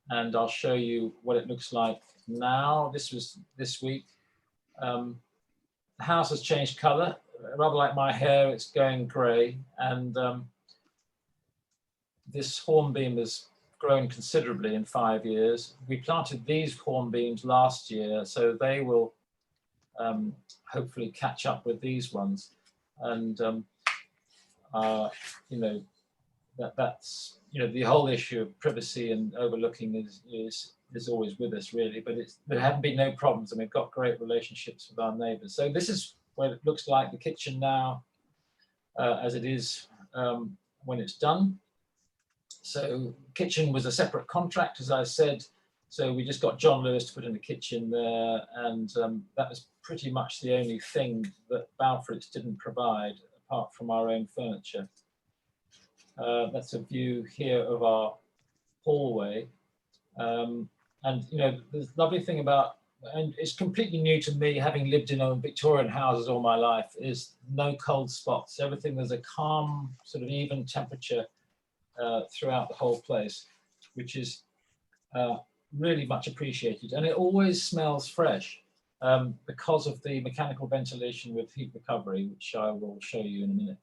A: and I'll show you what it looks like now. This was this week. The house has changed colour, rather like my hair, it's going grey, and this hornbeam has grown considerably in 5 years. We planted these hornbeams last year, so they will hopefully catch up with these ones. And you know, that's, you know, the whole issue of privacy and overlooking is always with us, really, but there haven't been no problems, and we've got great relationships with our neighbours. So this is what it looks like, the kitchen now, as it is when it's done. So kitchen was a separate contract, as I said. So we just got John Lewis to put in the kitchen there, and that was pretty much the only thing that Baufritz didn't provide, apart from our own furniture. That's a view here of our hallway. And you know, the lovely thing about, and it's completely new to me, having lived in Victorian houses all my life, is no cold spots. Everything, there's a calm, sort of even temperature throughout the whole place, which is really much appreciated. And it always smells fresh because of the mechanical ventilation with heat recovery, which I will show you in a minute.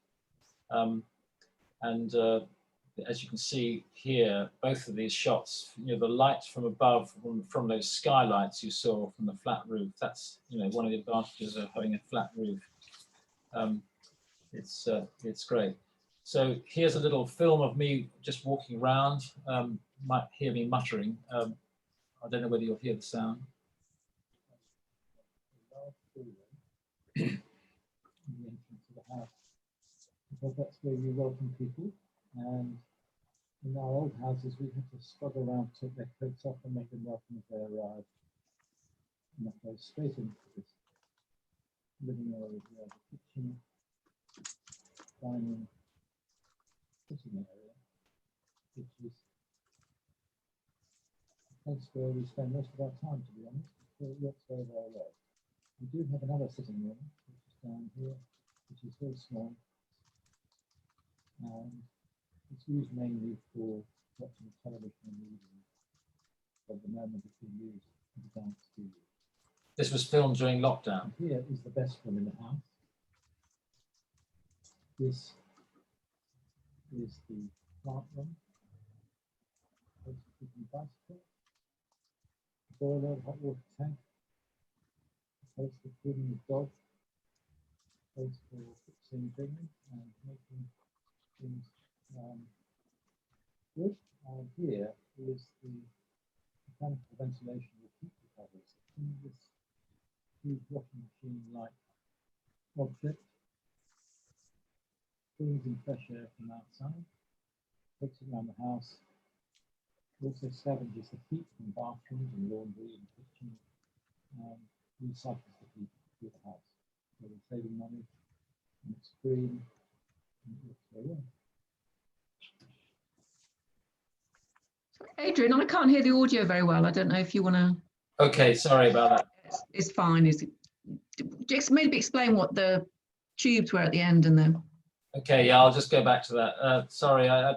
A: As you can see here, both of these shots, you know, the light from above, from those skylights you saw from the flat roof, that's, you know, one of the advantages of having a flat roof. It's great. So here's a little film of me just walking around. You might hear me muttering. I don't know whether you'll hear the sound. The entrance to the house, because that's where you welcome people. And in our old houses, we had to struggle around to take their coats off and make them welcome as they arrived. And that goes straight into this living area here, the kitchen, dining, sitting area, which is a place where we spend most of our time, to be honest, so it works very, very well. We do have another sitting room, which is down here, which is very small. And it's used mainly for watching television and movies. At the moment, it's being used as a dance studio. This was filmed during lockdown. Here is the best room in the house. This is the plant room. Bicycle, boiler, hot water tank, place for feeding the dog, place for fixing things and making things good. And here is the mechanical ventilation with heat recovers. In this huge washing machine like object, brings in fresh air from outside, takes it around the house. It also scavenges the heat from bathrooms and laundry and kitchen, and recycles the heat through the house. So we're saving money, and it's green, and it looks very well.
C: Adrian, I can't hear the audio very well. I don't know if you want to.
A: Okay, sorry about that.
C: It's fine. Just maybe explain what the tubes were at the end and the.
A: Okay, yeah, I'll just go back to that. Sorry, I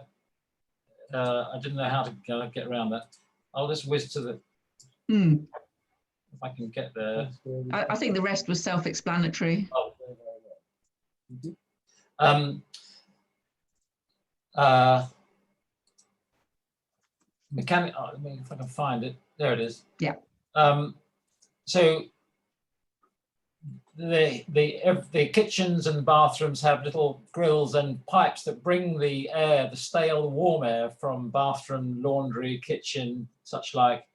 A: didn't know how to get around that. I'll just whiz to the. If I can get there.
C: I think the rest was self-explanatory.
A: Oh, mechanic. Oh, let me if I can find it. There it is.
C: Yeah.
A: So the kitchens and bathrooms have little grills and pipes that bring the air, the stale, warm air from bathroom, laundry, kitchen, such like,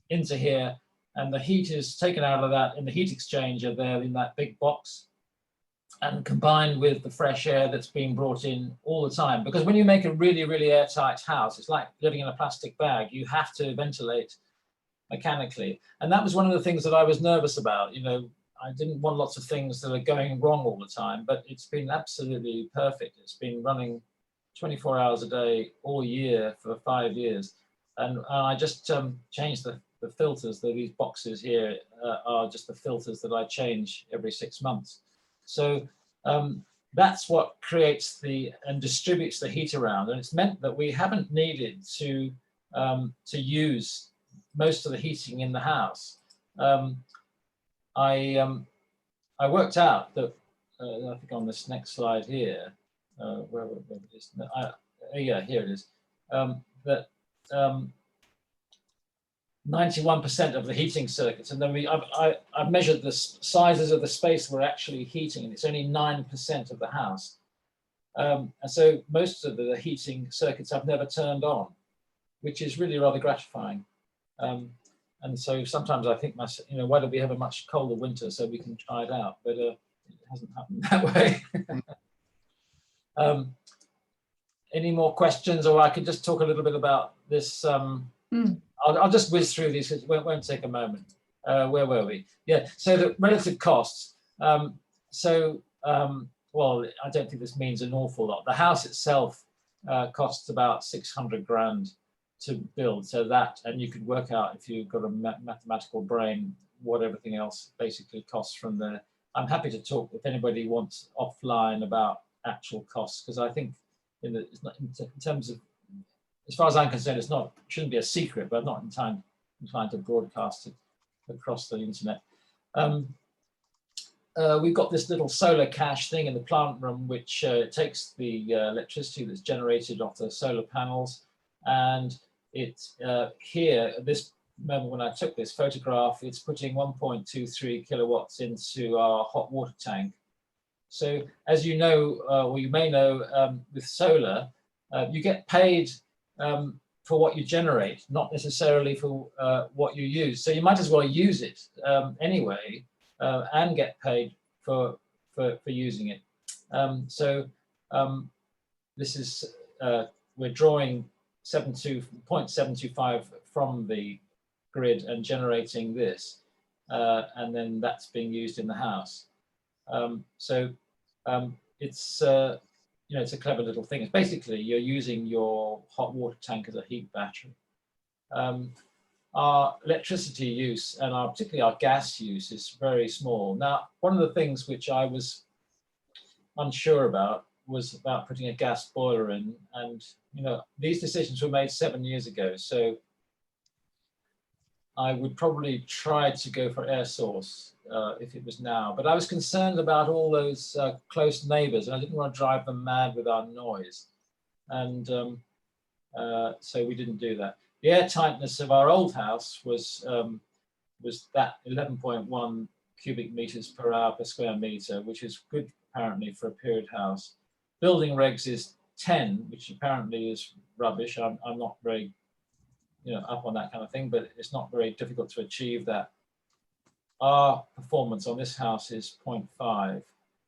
A: into here, and the heat is taken out of that in the heat exchanger there in that big box, and combined with the fresh air that's being brought in all the time. Because when you make a really, really airtight house, it's like living in a plastic bag. You have to ventilate mechanically, and that was one of the things that I was nervous about. You know, I didn't want lots of things that are going wrong all the time, but it's been absolutely perfect. It's been running 24 hours a day all year for 5 years. And I just changed the filters. These boxes here are just the filters that I change every 6 months. So that's what creates and distributes the heat around. And it's meant that we haven't needed to use most of the heating in the house. I worked out that I think on this next slide here, where it is, yeah, here it is. That 91% of the heating circuits, and then I've measured the sizes of the space we're actually heating, and it's only 9% of the house. And so most of the heating circuits I've never turned on, which is really rather gratifying. And so sometimes I think myself, you know, why don't we have a much colder winter so we can try it out? But it hasn't happened that way. Any more questions, or I could just talk a little bit about this. I'll just whiz through these because it won't take a moment. Where were we? Yeah, so the relative costs. Well, I don't think this means an awful lot. The house itself costs about 600 grand to build, so that, and you could work out if you've got a mathematical brain what everything else basically costs from there. I'm happy to talk if anybody wants offline about actual costs, because I think in terms of, as far as I'm concerned, it shouldn't be a secret, but I'm not inclined to broadcast it across the internet. We've got this little solar cache thing in the plant room, which takes the electricity that's generated off the solar panels, and it's here at this moment when I took this photograph, it's putting 1.23 kilowatts into our hot water tank. So as you know, or you may know, with solar, you get paid for what you generate, not necessarily for what you use. So you might as well use it anyway and get paid for using it. This is, we're drawing 0.725 from the grid and generating this, and then that's being used in the house. It's you know, it's a clever little thing. It's basically you're using your hot water tank as a heat battery. Our electricity use and particularly our gas use is very small. Now, one of the things which I unsure about was about putting a gas boiler in, and these decisions were made 7 years ago, so I would probably try to go for air source if it was now. But I was concerned about all those close neighbours, and I didn't want to drive them mad with our noise. And so we didn't do that. The air tightness of our old house was that 11.1 cubic meters per hour per square meter, which is good apparently for a period house. Building regs is 10, which apparently is rubbish. I'm not very up on that kind of thing, but it's not very difficult to achieve that. Our performance on this house is 0.5,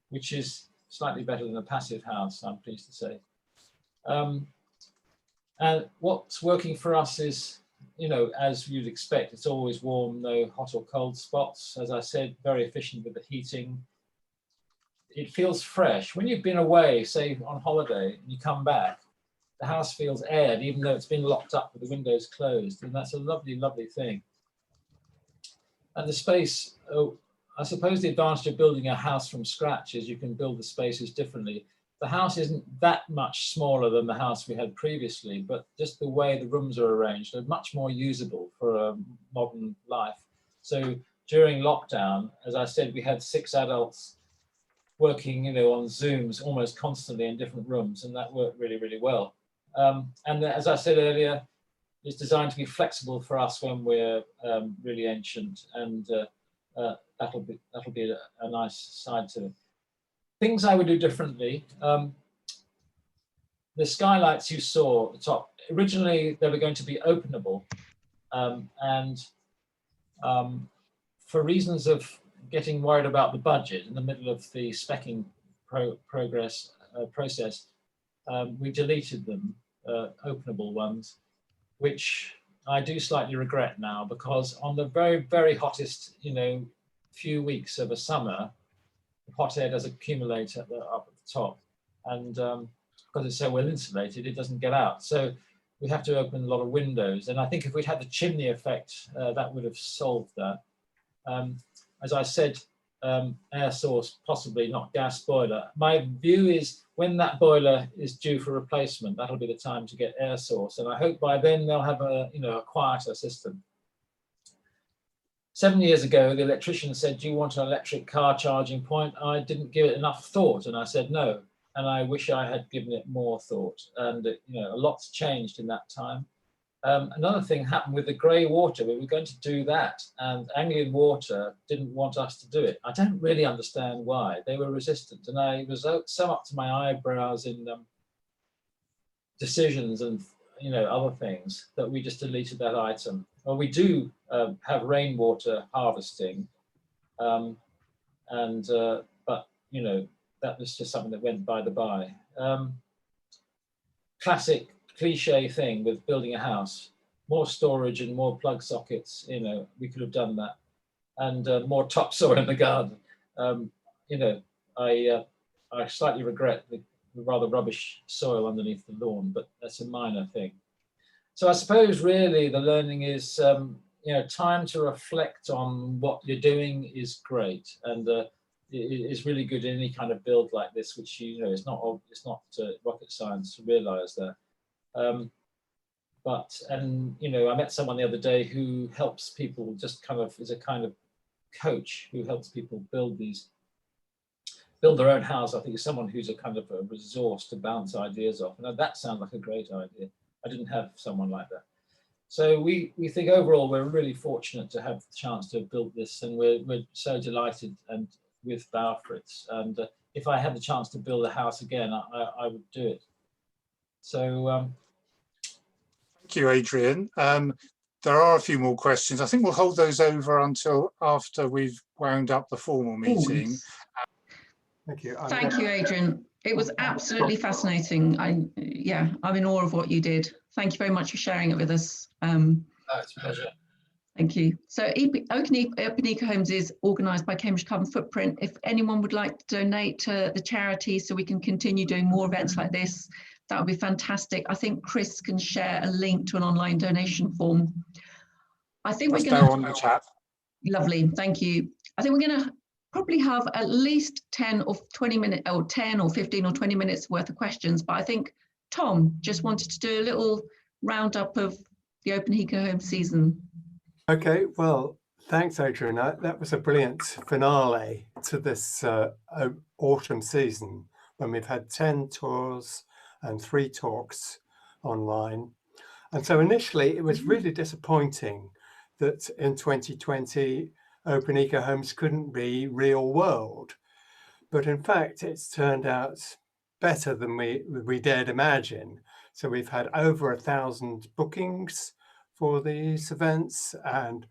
A: which is slightly better than a passive house, I'm pleased to say. And what's working for us is, as you'd expect, it's always warm, no hot or cold spots. As I said, very efficient with the heating. It feels fresh. When you've been away, say on holiday, and you come back, the house feels aired, even though it's been locked up with the windows closed. And that's a lovely, lovely thing. And the space, I suppose the advantage of building a house from scratch is you can build the spaces differently. The house isn't that much smaller than the house we had previously, but just the way the rooms are arranged are much more usable for a modern life. So during lockdown, as I said, we had 6 adults working, on Zooms almost constantly in different rooms, and that worked really, really well. And as I said earlier, it's designed to be flexible for us when we're really ancient, and that'll be a nice side to it. Things I would do differently. The skylights you saw at the top, originally they were going to be openable, and for reasons of getting worried about the budget in the middle of the speccing process, we deleted them, openable ones, which I do slightly regret now, because on the very, very hottest, few weeks of a summer, hot air does accumulate up at the top, and because it's so well insulated, it doesn't get out. So we have to open a lot of windows, and I think if we'd had the chimney effect, that would have solved that. As I said, air source, possibly not gas boiler. My view is when that boiler is due for replacement, that'll be the time to get air source, and I hope by then they'll have a quieter system. 7 years ago, the electrician said, "Do you want an electric car charging point?" I didn't give it enough thought, and I said no. And I wish I had given it more thought. And a lot's changed in that time. Another thing happened with the grey water. We were going to do that, and Anglian Water didn't want us to do it. I don't really understand why. They were resistant, and I was so up to my eyebrows in decisions and other things that we just deleted that item. Well, we do have rainwater harvesting, but that was just something that went by the by. Classic cliche thing with building a house: more storage and more plug sockets. We could have done that, and more topsoil in the garden. I slightly regret the rather rubbish soil underneath the lawn, but that's a minor thing. So I suppose really the learning is, time to reflect on what you're doing is great, and it is really good in any kind of build like this, which it's not rocket science to realise that. I met someone the other day who helps people, just kind of is a kind of coach who helps people build their own house. I think it's someone who's a kind of a resource to bounce ideas off. And that sounds like a great idea. I didn't have someone like that. So we think overall we're really fortunate to have the chance to build this, and we're so delighted and with Baufritz. And if I had the chance to build a house again, I would do it. So
B: thank you, Adrian. There are a few more questions. I think we'll hold those over until after we've wound up the formal meeting.
F: Thank you.
C: Thank you, Adrian. It was absolutely fascinating. I'm in awe of what you did. Thank you very much for sharing it with us.
A: It's a pleasure.
C: Thank you. So Open Eco Homes is organised by Cambridge Carbon Footprint. If anyone would like to donate to the charity so we can continue doing more events like this, that would be fantastic. I think Chris can share a link to an online donation form. I think we're going to...
B: on the chat.
C: Lovely, thank you. I think we're going to probably have at least 10 or 20 minutes, or 10 or 15 or 20 minutes worth of questions. But I think Tom just wanted to do a little roundup of the Open Eco Home season.
F: Okay, well, thanks, Adrian. That was a brilliant finale to this autumn season when we've had 10 tours and 3 talks online. And so initially it was really disappointing that in 2020, Open Eco Homes couldn't be real world. But in fact, it's turned out better than we dared imagine. So we've had over 1,000 bookings for these events and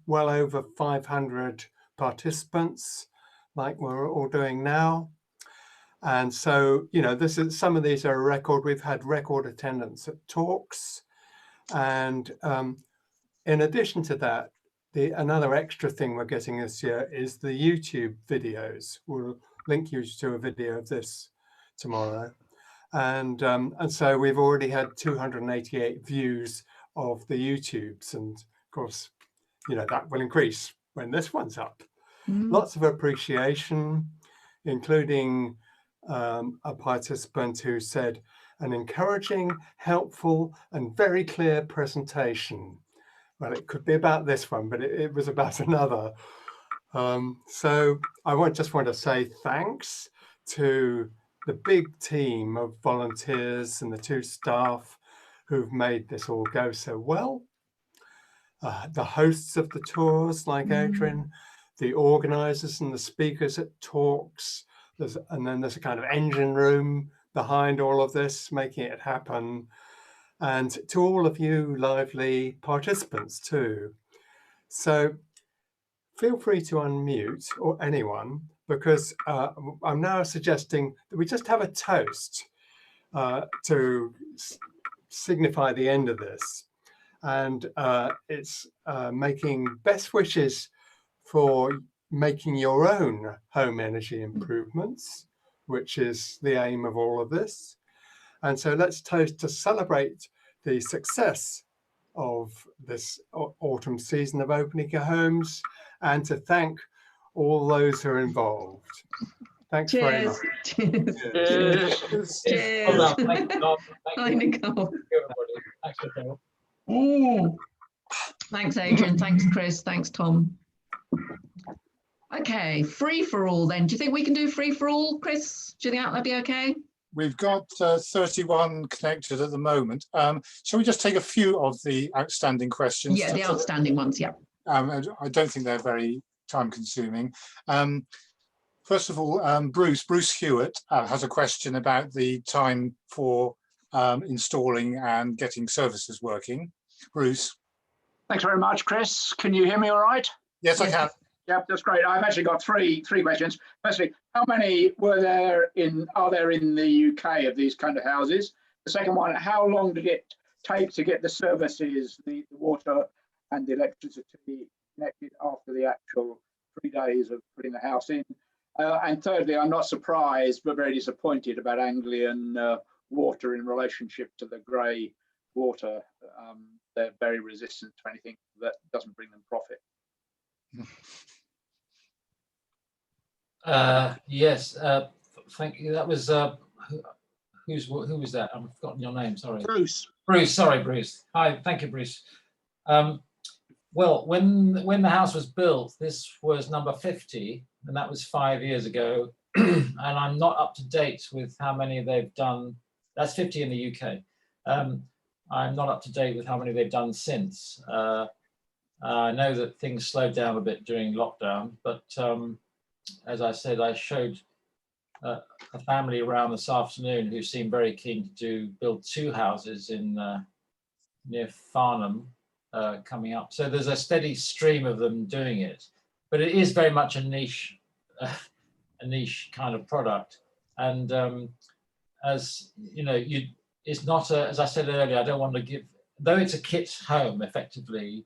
F: well over 500 participants, like we're all doing now. And so, you know, some of these are a record. We've had record attendance at talks. And in addition to that, another extra thing we're getting this year is the YouTube videos. We'll link you to a video of this tomorrow. And so we've already had 288 views of the YouTubes. And of course, you know, that will increase when this one's up. Lots of appreciation, including a participant who said, an encouraging, helpful, and very clear presentation. Well, it could be about this one, but it was about another. So I just want to say thanks to the big team of volunteers and the 2 staff who've made this all go so well. The hosts of the tours, like Adrian, the organisers and the speakers at talks, and then there's a kind of engine room behind all of this, making it happen. And to all of you lively participants too. So feel free to unmute, or anyone, because I'm now suggesting that we just have a toast to signify the end of this. And it's making best wishes for making your own home energy improvements, which is the aim of all of this. And so let's toast to celebrate the success of this autumn season of Open Eco Homes and to thank all those who are involved. Thanks very much.
C: Cheers.
A: Cheers.
C: Cheers.
A: Well done. Thank you, Bob.
C: Hi, Nicole.
A: Thanks, Nicole.
C: Thanks, Adrian. Thanks, Chris. Thanks, Tom. Okay, free for all then. Do you think we can do free for all, Chris? Do you think that'll be okay?
B: We've got 31 connected at the moment. Shall we just take a few of the outstanding questions?
C: Yeah, the outstanding ones, yeah.
B: I don't think they're very time consuming. First of all, Bruce Hewitt has a question about the time for installing and getting services working. Bruce.
G: Thanks very much, Chris. Can you hear me all right?
B: Yes, I can.
G: Yep, that's great. I've actually got three questions. Firstly, how many are there in the UK of these kind of houses? The second one, how long did it take to get the services, the water and the electricity connected after the actual 3 days of putting the house in? And thirdly, I'm not surprised but very disappointed about Anglian water in relationship to the grey water. They're very resistant to anything that doesn't bring them profit.
A: Yes, thank you. That was who was that? I've forgotten your name. Sorry,
G: Bruce.
A: Bruce. Sorry, Bruce. Hi, thank you, Bruce. Well, when the house was built, this was number 50, and that was 5 years ago. And I'm not up to date with how many they've done. That's 50 in the UK. I'm not up to date with how many they've done since. I know that things slowed down a bit during lockdown, but as I said, I showed a family around this afternoon who seemed very keen to build 2 houses in near Farnham coming up. So there's a steady stream of them doing it, but it is very much a niche kind of product. And as you know, it's not as I said earlier, I don't want to give, though it's a kit home effectively,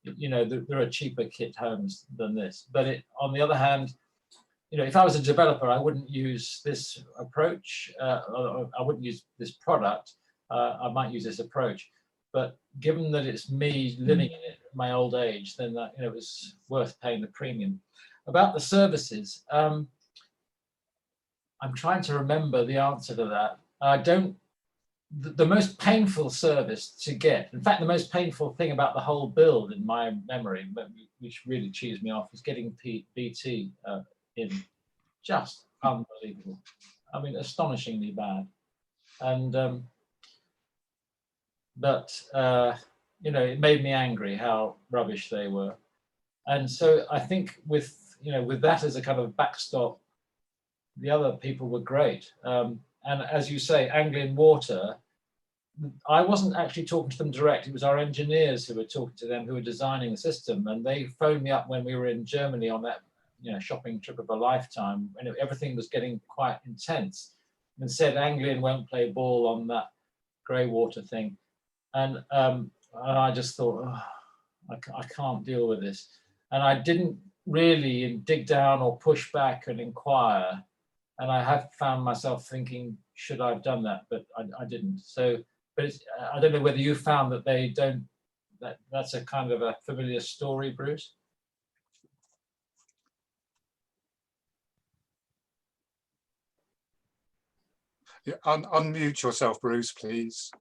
A: you know, there are cheaper kit homes than this. But on the other hand, you know, if I was a developer, I wouldn't use this approach. I wouldn't use this product. I might use this approach. But given that it's me living in it at my old age, then that, you know, it was worth paying the premium. about the services, I'm trying to remember the answer to that. I don't. The most painful service to get, in fact, the most painful thing about the whole build in my memory, which really cheesed me off, was getting BT in. Just unbelievable. I mean, astonishingly bad. And but you know, it made me angry how rubbish they were. And so I think with, you know, with that as a kind of backstop, the other people were great. And as you say, Anglian Water, I wasn't actually talking to them direct. It was our engineers who were talking to them, who were designing the system. And they phoned me up when we were in Germany on that, you know, shopping trip of a lifetime, and everything was getting quite intense, and said Anglian won't play ball on that grey water thing. And I just thought, oh, I can't deal with this. And I didn't really dig down or push back and inquire. And I have found myself thinking, should I have done that? But I didn't. So, but it's, I don't know whether you found that they don't, that's a kind of a familiar story, Bruce?
B: Yeah, unmute yourself, Bruce, please.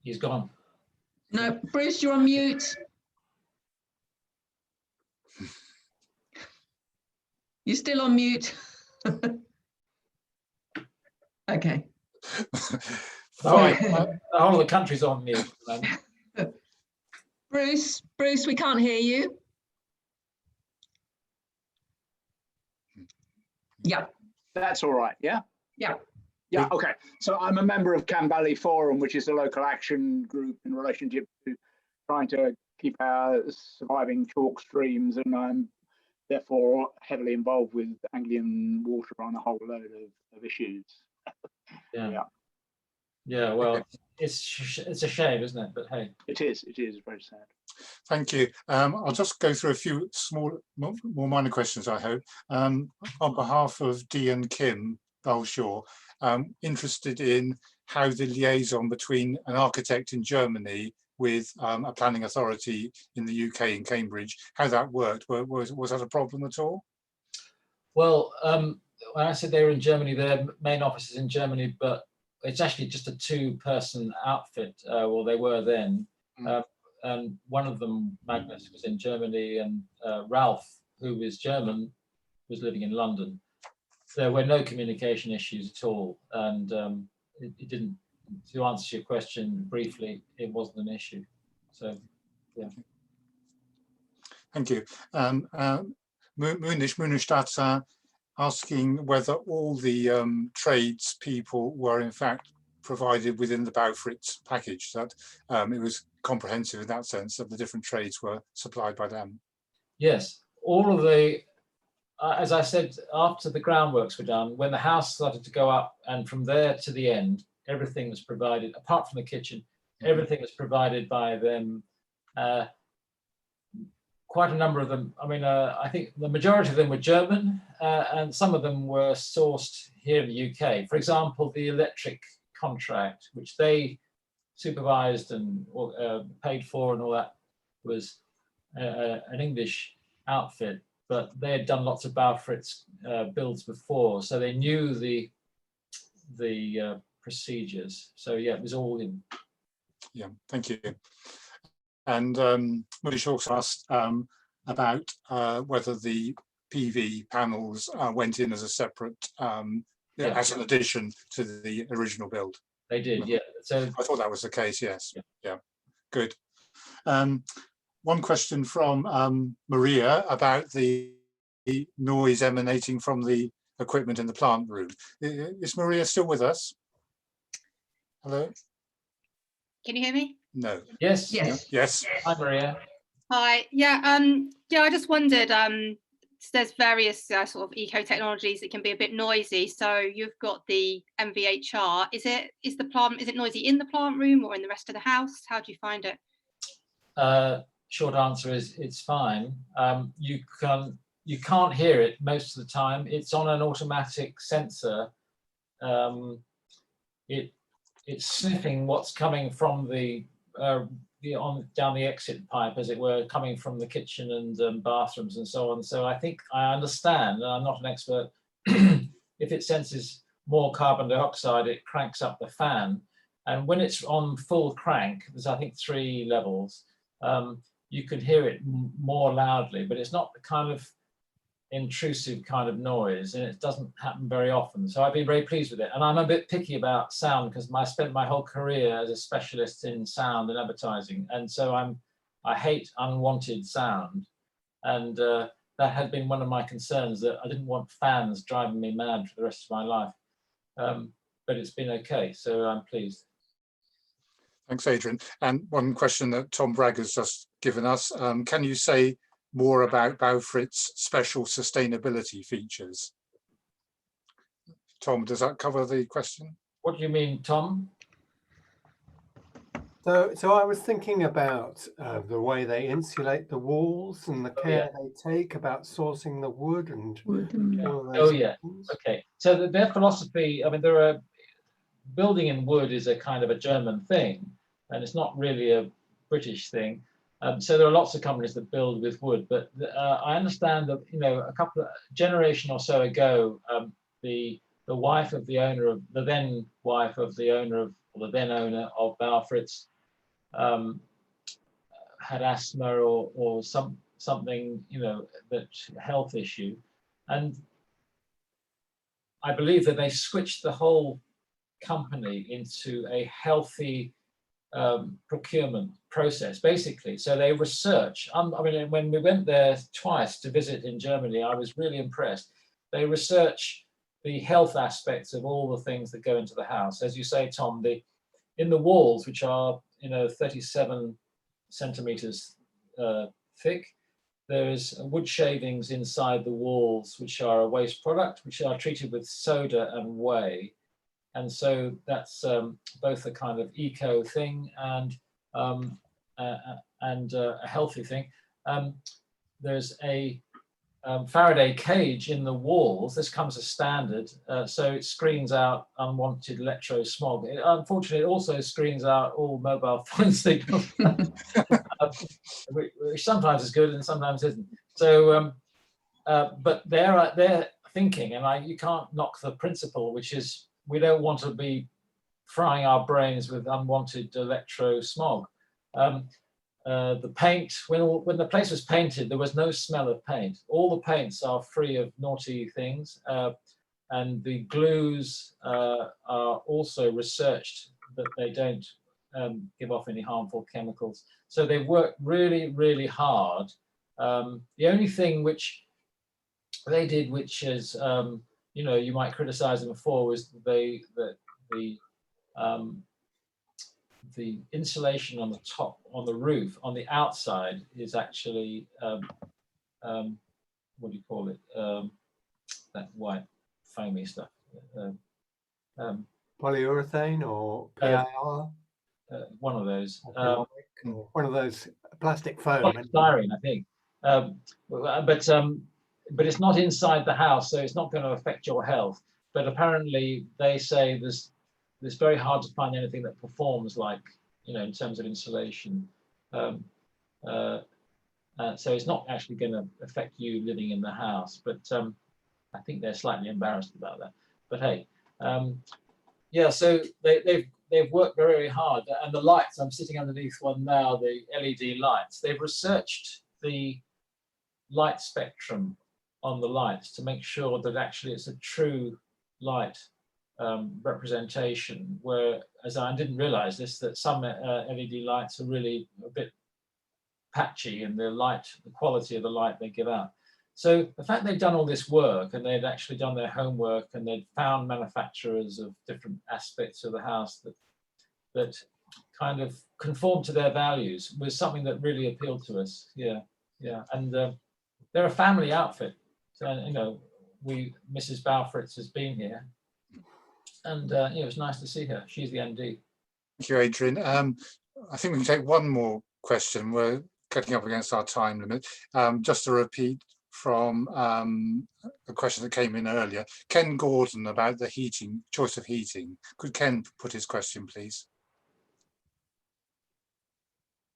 A: He's gone.
C: No, Bruce, you're on mute. You're still on mute. Okay.
B: Fine.
A: The whole of the country's on mute.
C: Bruce, we can't hear you. Yeah.
G: That's all right. Yeah.
C: Yeah.
G: Yeah. Okay. So I'm a member of Cam Valley Forum, which is a local action group in relationship to trying to keep our surviving chalk streams, and I'm therefore heavily involved with Anglian Water on a whole load of issues.
A: Yeah. Yeah. Well, it's a shame, isn't it? But hey,
G: it is very sad.
B: Thank you. I'll just go through a few more minor questions, I hope. On behalf of Dee and Kim Balshaw, interested in how the liaison between an architect in Germany with a planning authority in the UK in Cambridge, how that worked. Was that a problem at all?
A: Well, when I said they were in Germany, their main office is in Germany, but it's actually just a two-person outfit. Well, they were then. And one of them, Magnus, was in Germany, and Ralph, who is German, was living in London. There were no communication issues at all, and it didn't. To answer your question briefly, it wasn't an issue. So, yeah.
B: Thank you. Munish asking whether all the trades people were in fact provided within the Baufritz package, that it was comprehensive in that sense, that the different trades were supplied by them.
A: Yes, all of the, as I said, after the groundworks were done, when the house started to go up, and from there to the end, everything was provided, apart from the kitchen, everything was provided by them. Quite a number of them, I mean, I think the majority of them were German, and some of them were sourced here in the UK. For example, the electric contract, which they supervised and paid for and all that, was an English outfit, but they had done lots of Baufritz builds before, so they knew the procedures. So yeah, it was all in.
B: Yeah, thank you. And Munish also asked about whether the PV panels went in as a separate, as an addition to the original build.
A: They did, yeah. So
B: I thought that was the case, yes. Yeah, good. One question from Maria about the noise emanating from the equipment in the plant room. Is Maria still with us? Hello?
H: Can you hear me?
B: No.
A: Yes.
C: Yes.
B: Yes.
A: Hi, Maria.
H: Hi. Yeah. I just wondered. There's various sort of eco technologies that can be a bit noisy. So you've got the MVHR. Is it noisy in the plant room or in the rest of the house? How do you find it?
A: Short answer is it's fine. You can't hear it most of the time. It's on an automatic sensor. It's sniffing what's coming from the down the exit pipe, as it were, coming from the kitchen and bathrooms and so on. So I think I understand, and I'm not an expert. If it senses more carbon dioxide, it cranks up the fan, and when it's on full crank, there's I think 3 levels. You can hear it more loudly, but it's not the kind of intrusive kind of noise, and it doesn't happen very often. So I've been very pleased with it, and I'm a bit picky about sound because I spent my whole career as a specialist in sound and advertising, and so I hate unwanted sound, and that had been one of my concerns, that I didn't want fans driving me mad for the rest of my life. But it's been okay, so I'm pleased.
B: Thanks, Adrian. And one question that Tom Bragg has just given us, can you say more about Baufritz special sustainability features? Tom, does that cover the question?
A: What do you mean, Tom?
F: So I was thinking about the way they insulate the walls and the care they take about sourcing the wood and all of those things.
A: Okay. So their philosophy, I mean, building in wood is a kind of a German thing, and it's not really a British thing. So there are lots of companies that build with wood, but I understand that, you know, a couple of generation or so ago, the wife of the owner of the then wife of the owner of, or the then owner of Baufritz, had asthma or something, you know, that health issue, and I believe that they switched the whole company into a healthy procurement process, basically. So they research. I mean, when we went there twice to visit in Germany, I was really impressed. They research the health aspects of all the things that go into the house. As you say, Tom, in the walls, which are, you know, 37 centimeters thick, there's wood shavings inside the walls, which are a waste product, which are treated with soda and whey. And so that's both a kind of eco thing and a healthy thing. There's a Faraday cage in the walls. This comes as standard, so it screens out unwanted electro smog. Unfortunately, it also screens out all mobile phone signals, which sometimes is good and sometimes isn't. So, but they're thinking, and you can't knock the principle, which is we don't want to be frying our brains with unwanted electro smog. The paint, when the place was painted, there was no smell of paint. All the paints are free of naughty things, and the glues are also researched that they don't give off any harmful chemicals. So they've worked really, really hard. The only thing which they did, which is, you know, you might criticize them for, was the insulation on the top, on the roof, on the outside is actually, what do you call it? That white foamy stuff.
F: Polyurethane or PIR?
A: One of those.
F: One of those plastic foam.
A: Polystyrene, I think. But it's not inside the house, so it's not going to affect your health. But apparently they say it's very hard to find anything that performs like, you know, in terms of insulation. So it's not actually going to affect you living in the house, but I think they're slightly embarrassed about that. But hey, yeah, so they've worked very, very hard. And the lights, I'm sitting underneath one now, the LED lights, they've researched the light spectrum on the lights to make sure that actually it's a true light representation, where, as I didn't realize this, that some LED lights are really a bit patchy in the quality of the light they give out. So the fact they've done all this work and they'd actually done their homework and they'd found manufacturers of different aspects of the house that kind of conform to their values was something that really appealed to us. Yeah, and they're a family outfit. So, you know, Mrs. Baufritz has been here, and it was nice to see her. She's the MD.
B: Thank you, Adrian. I think we can take one more question. We're getting up against our time limit. Just to repeat from a question that came in earlier, Ken Gordon, about the choice of heating. Could Ken put his question, please?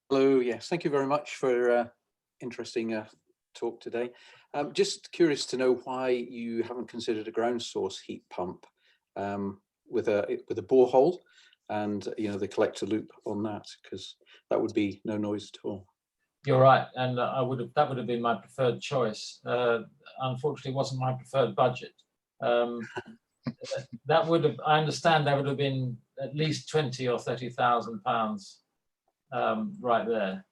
I: Hello, yes, thank you very much for interesting talk today. Just curious to know why you haven't considered a ground source heat pump with a borehole and the collector loop on that, because that would be no noise at all.
A: You're right, and that would have been my preferred choice. Unfortunately, it wasn't my preferred budget. That would have, I understand, that would have been at least 20 or 30,000 pounds right there.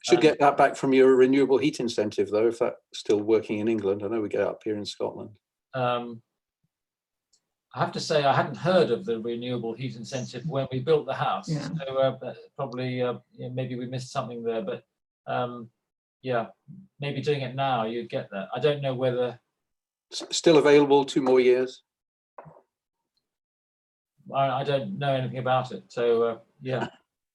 I: Should get that back from your renewable heat incentive, though, if that's still working in England. I know we get it up here in Scotland.
A: I have to say I hadn't heard of the renewable heat incentive when we built the house.
C: Yeah.
A: So probably maybe we missed something there, but yeah, maybe doing it now you'd get that. I don't know whether
I: still available 2 more years.
A: I don't know anything about it, so yeah,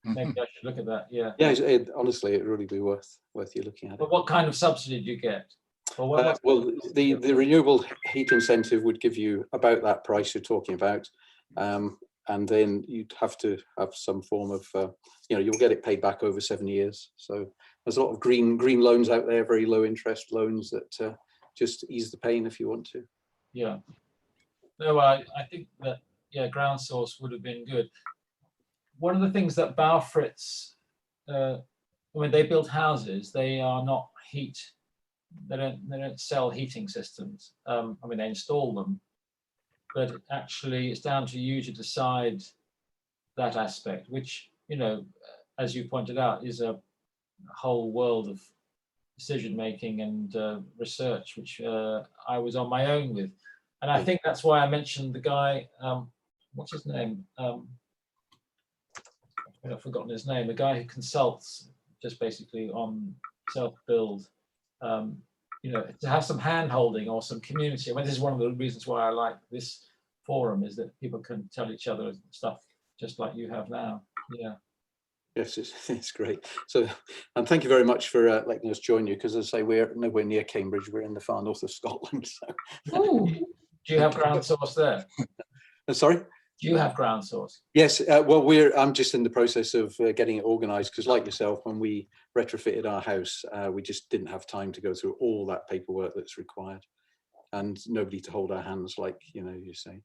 A: maybe I should look at that. Yeah.
I: Yeah, honestly, it'd really be worth you looking at
A: But
I: it.
A: what kind of subsidy do you get? Or what,
I: well, the renewable heat incentive would give you about that price you're talking about, and then you'd have to have some form of, you'll get it paid back over 7 years. So there's a lot of green loans out there, very low interest loans that just ease the pain if you want to.
A: Yeah. No, I think that, yeah, ground source would have been good. One of the things that Baufritz, when they build houses, they are not heat. They don't sell heating systems. I mean, they install them, but actually it's down to you to decide that aspect, which, as you pointed out, is a whole world of decision making and research, which I was on my own with. And I think that's why I mentioned the guy, what's his name? I've forgotten his name, the guy who consults just basically on self-build, to have some hand-holding or some community. I mean, this is one of the reasons why I like this forum, is that people can tell each other stuff just like you have now. Yeah.
I: Yes, it's great. So, and thank you very much for letting us join you, because as I say, we're nowhere near Cambridge, we're in the far north of Scotland. So.
C: Oh.
A: Do you have ground source there?
I: Sorry?
A: Do you have ground source?
I: Yes, well, I'm just in the process of getting it organised, because like yourself, when we retrofitted our house, we just didn't have time to go through all that paperwork that's required, and nobody to hold our hands, like you say.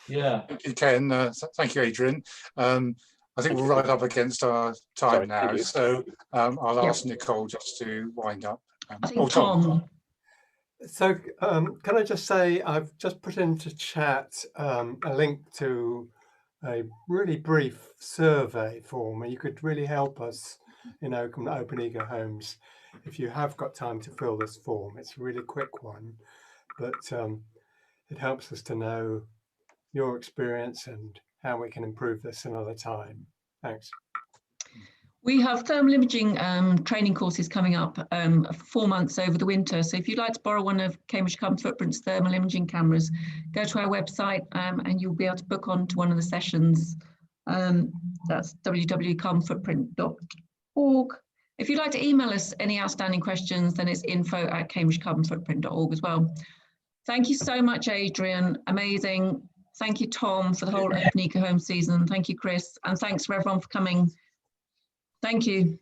A: Yeah.
B: Okay, and thank you, Adrian. I think we're right up against our time now, so I'll ask Nicole just to wind up.
C: I think Tom.
F: So can I just say, I've just put into chat a link to a really brief survey form, and you could really help us in Open Eco Homes if you have got time to fill this form. It's a really quick one, but it helps us to know your experience and how we can improve this another time. Thanks.
C: We have thermal imaging training courses coming up 4 months over the winter. So if you'd like to borrow one of Cambridge Carbon Footprint's thermal imaging cameras, go to our website and you'll be able to book on to one of the sessions. That's www.carbonfootprint.org. If you'd like to email us any outstanding questions, then it's info@cambridgecarbonfootprint.org as well. Thank you so much, Adrian. Amazing. Thank you, Tom, for the whole Open Eco Home season. Thank you, Chris. And thanks for everyone for coming. Thank you.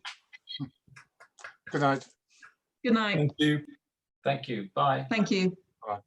B: Good night.
C: Good night.
E: Thank you.
A: Thank you. Bye.
C: Thank you.
B: Bye.